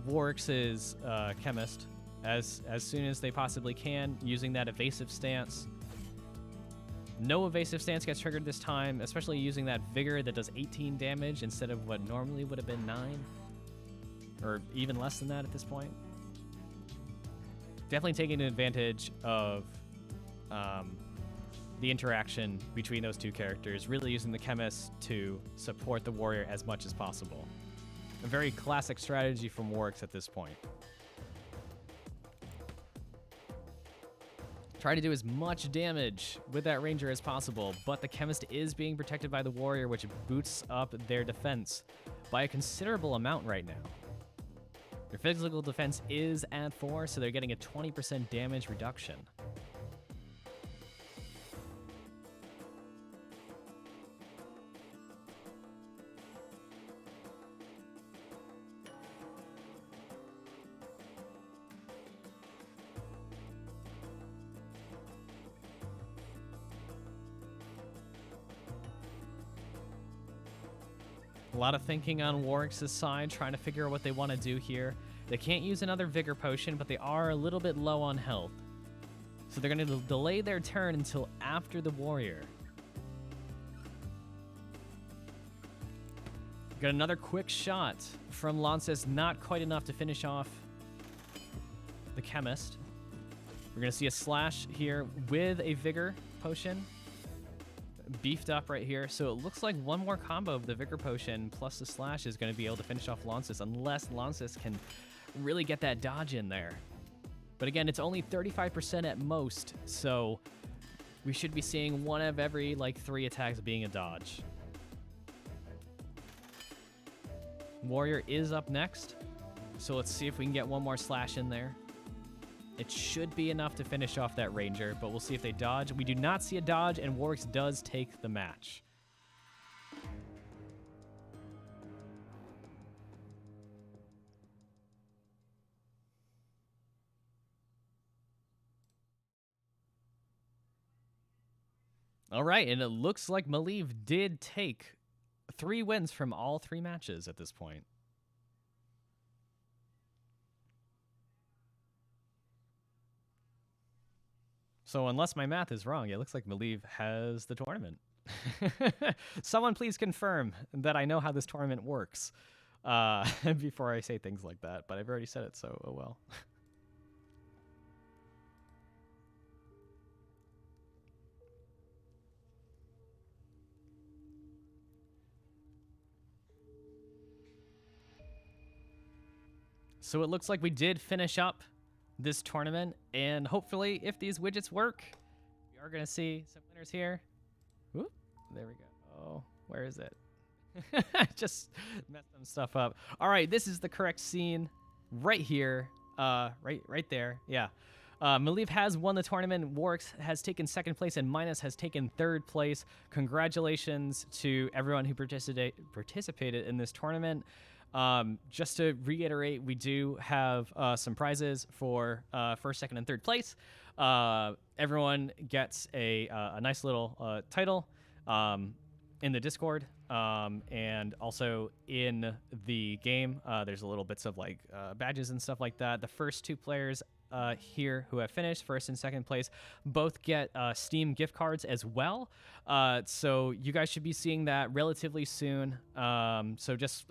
Warwick's chemist as soon as they possibly can, using that evasive stance. No evasive stance gets triggered this time, especially using that Vigor that does 18 damage instead of what normally would have been 9. Or even less than that at this point. Definitely taking advantage of the interaction between those two characters, really using the chemist to support the warrior as much as possible. A very classic strategy from Warwick's at this point. Try to do as much damage with that ranger as possible, but the chemist is being protected by the warrior, which boosts up their defense by a considerable amount right now. Their physical defense is at 4, so they're getting a 20% damage reduction. A lot of thinking on Warwick's side, trying to figure out what they want to do here. They can't use another Vigor Potion, but they are a little bit low on health. So they're going to delay their turn until after the Warrior. Got another quick shot from Lances, not quite enough to finish off the Chemist. We're going to see a slash here with a Vigor Potion. Beefed up right here, so it looks like one more combo of the Vigor Potion plus the slash is going to be able to finish off Lances, unless Lances can really get that dodge in there. But again, it's only 35% at most, so we should be seeing one of every like 3 attacks being a dodge. Warrior is up next, so let's see if we can get one more slash in there. It should be enough to finish off that ranger, but we'll see if they dodge. We do not see a dodge, and Warwick's does take the match. All right, and it looks like Maliv did take 3 wins from all 3 matches at this point. So unless my math is wrong, it looks like Maliv has the tournament. Someone please confirm that I know how this tournament works before I say things like that, but I've already said it, so oh well. So it looks like we did finish up this tournament, and hopefully, if these widgets work, we are going to see some winners here. Whoop, there we go. Oh, where is it? I just messed some stuff up. All right, this is the correct scene right here. Right there. Yeah. Maliv has won the tournament. Warwick has taken 2nd place, and Minus has taken 3rd place. Congratulations to everyone who participated in this tournament. Just to reiterate, we do have some prizes for 1st, 2nd, and 3rd place. Everyone gets a nice little title in the Discord, and also in the game. There's a little bits of like badges and stuff like that. The first 2 players here who have finished 1st and 2nd place both get Steam gift cards as well. So you guys should be seeing that relatively soon. So just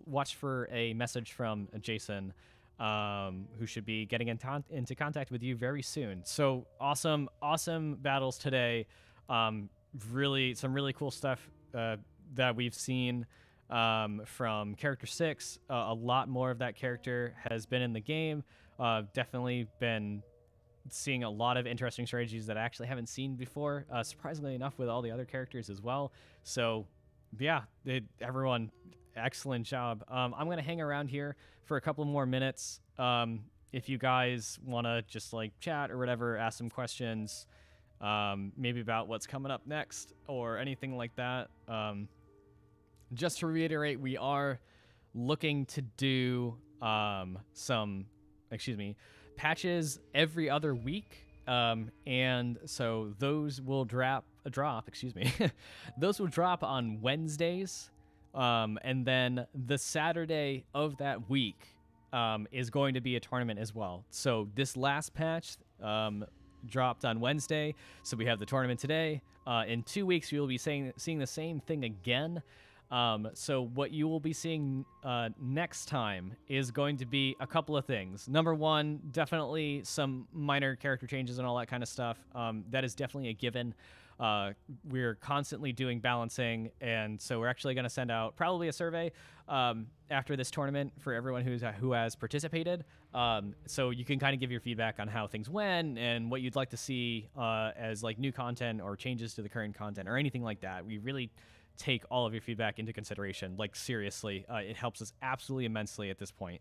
watch for a message from Jason, who should be getting into contact with you very soon. So awesome battles today. Really, some really cool stuff that we've seen from Character 6. A lot more of that character has been in the game. Definitely been seeing a lot of interesting strategies that I actually haven't seen before, surprisingly enough, with all the other characters as well. So, yeah, everyone, excellent job. I'm going to hang around here for a couple more minutes. If you guys want to just like chat or whatever, ask some questions, maybe about what's coming up next or anything like that. Just to reiterate, we are looking to do some patches every other week, and so those will drop those will drop on Wednesdays, and then the Saturday of that week is going to be a tournament as well. So this last patch dropped on Wednesday, so we have the tournament today. In 2 weeks we will be seeing the same thing again. So what you will be seeing next time is going to be a couple of things. Number one, definitely some minor character changes and all that kind of stuff. That is definitely a given. We're constantly doing balancing, and so we're actually going to send out probably a survey after this tournament for everyone who has participated. So you can kind of give your feedback on how things went and what you'd like to see as like new content or changes to the current content or anything like that. We really take all of your feedback into consideration. Like seriously, it helps us absolutely immensely at this point.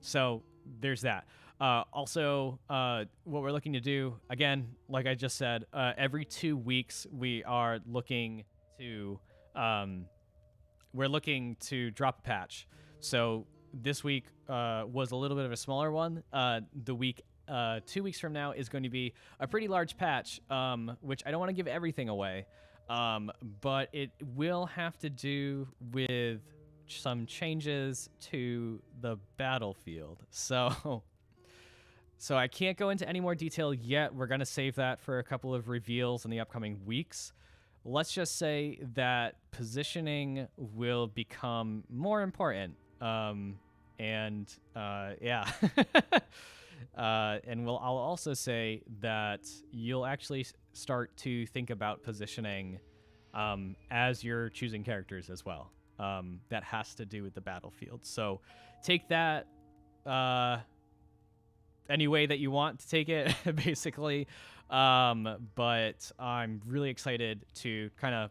So there's that. Also, what we're looking to do, again, like I just said, every 2 weeks we are looking to drop a patch. So this week was a little bit of a smaller one. The week 2 weeks from now is going to be a pretty large patch, which I don't want to give everything away. But it will have to do with some changes to the battlefield. So I can't go into any more detail yet. We're going to save that for a couple of reveals in the upcoming weeks. Let's just say that positioning will become more important. And yeah. And I'll also say that you'll actually start to think about positioning as you're choosing characters as well. That has to do with the battlefield. So take that any way that you want to take it, basically. But I'm really excited to kind of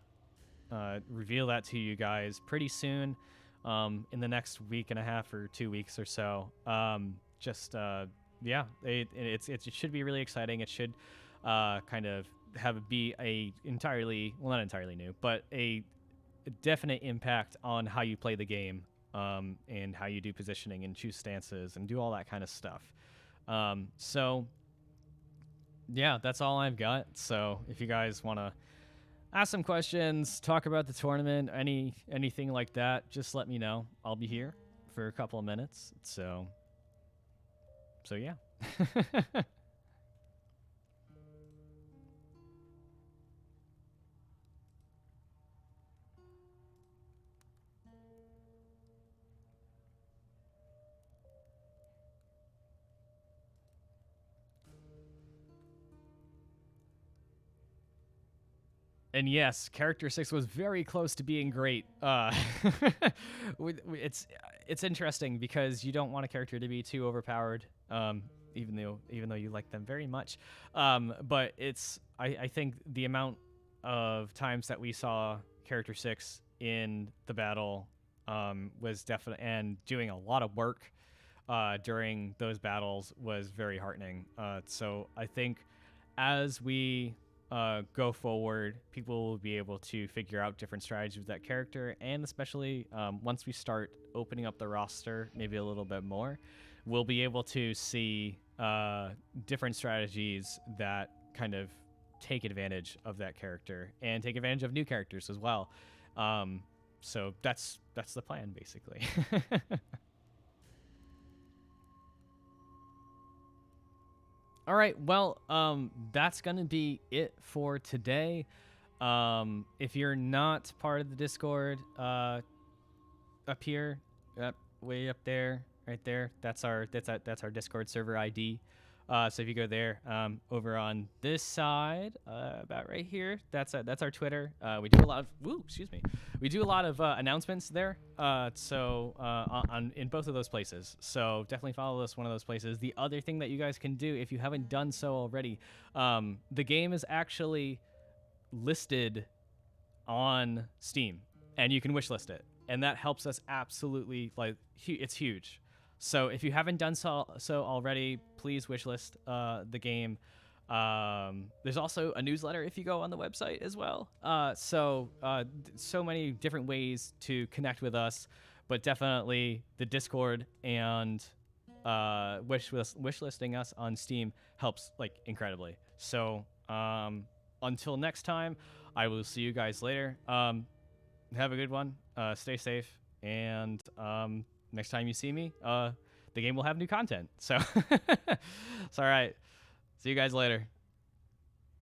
reveal that to you guys pretty soon, in the next week and a half or 2 weeks or so. Yeah, it should be really exciting. It should kind of be a entirely, well, not entirely new, but a definite impact on how you play the game, and how you do positioning and choose stances and do all that kind of stuff. So yeah, that's all I've got. So if you guys want to ask some questions, talk about the tournament, anything like that, just let me know. I'll be here for a couple of minutes. So yeah. And yes, character 6 was very close to being great. It's interesting because you don't want a character to be too overpowered, even though you like them very much. But I think the amount of times that we saw character 6 in the battle was definitely, and doing a lot of work during those battles was very heartening. So I think as we go forward, people will be able to figure out different strategies with that character, and especially once we start opening up the roster maybe a little bit more, we'll be able to see different strategies that kind of take advantage of that character and take advantage of new characters as well. So that's the plan, basically. All right, well, that's going to be it for today. If you're not part of the Discord, up here, way up there, right there, that's our Discord server ID. So if you go there, over on this side, about right here, that's our Twitter. We do a lot of we do a lot of announcements there. In both of those places. So definitely follow us one of those places. The other thing that you guys can do, if you haven't done so already, the game is actually listed on Steam, and you can wishlist it, and that helps us absolutely. Like, it's huge. So if you haven't done so already, please wishlist the game. There's also a newsletter if you go on the website as well. So many different ways to connect with us, but definitely the Discord and wishlisting us on Steam helps like incredibly. So until next time, I will see you guys later. Have a good one. Stay safe, and next time you see me, the game will have new content. So, it's all right. See you guys later.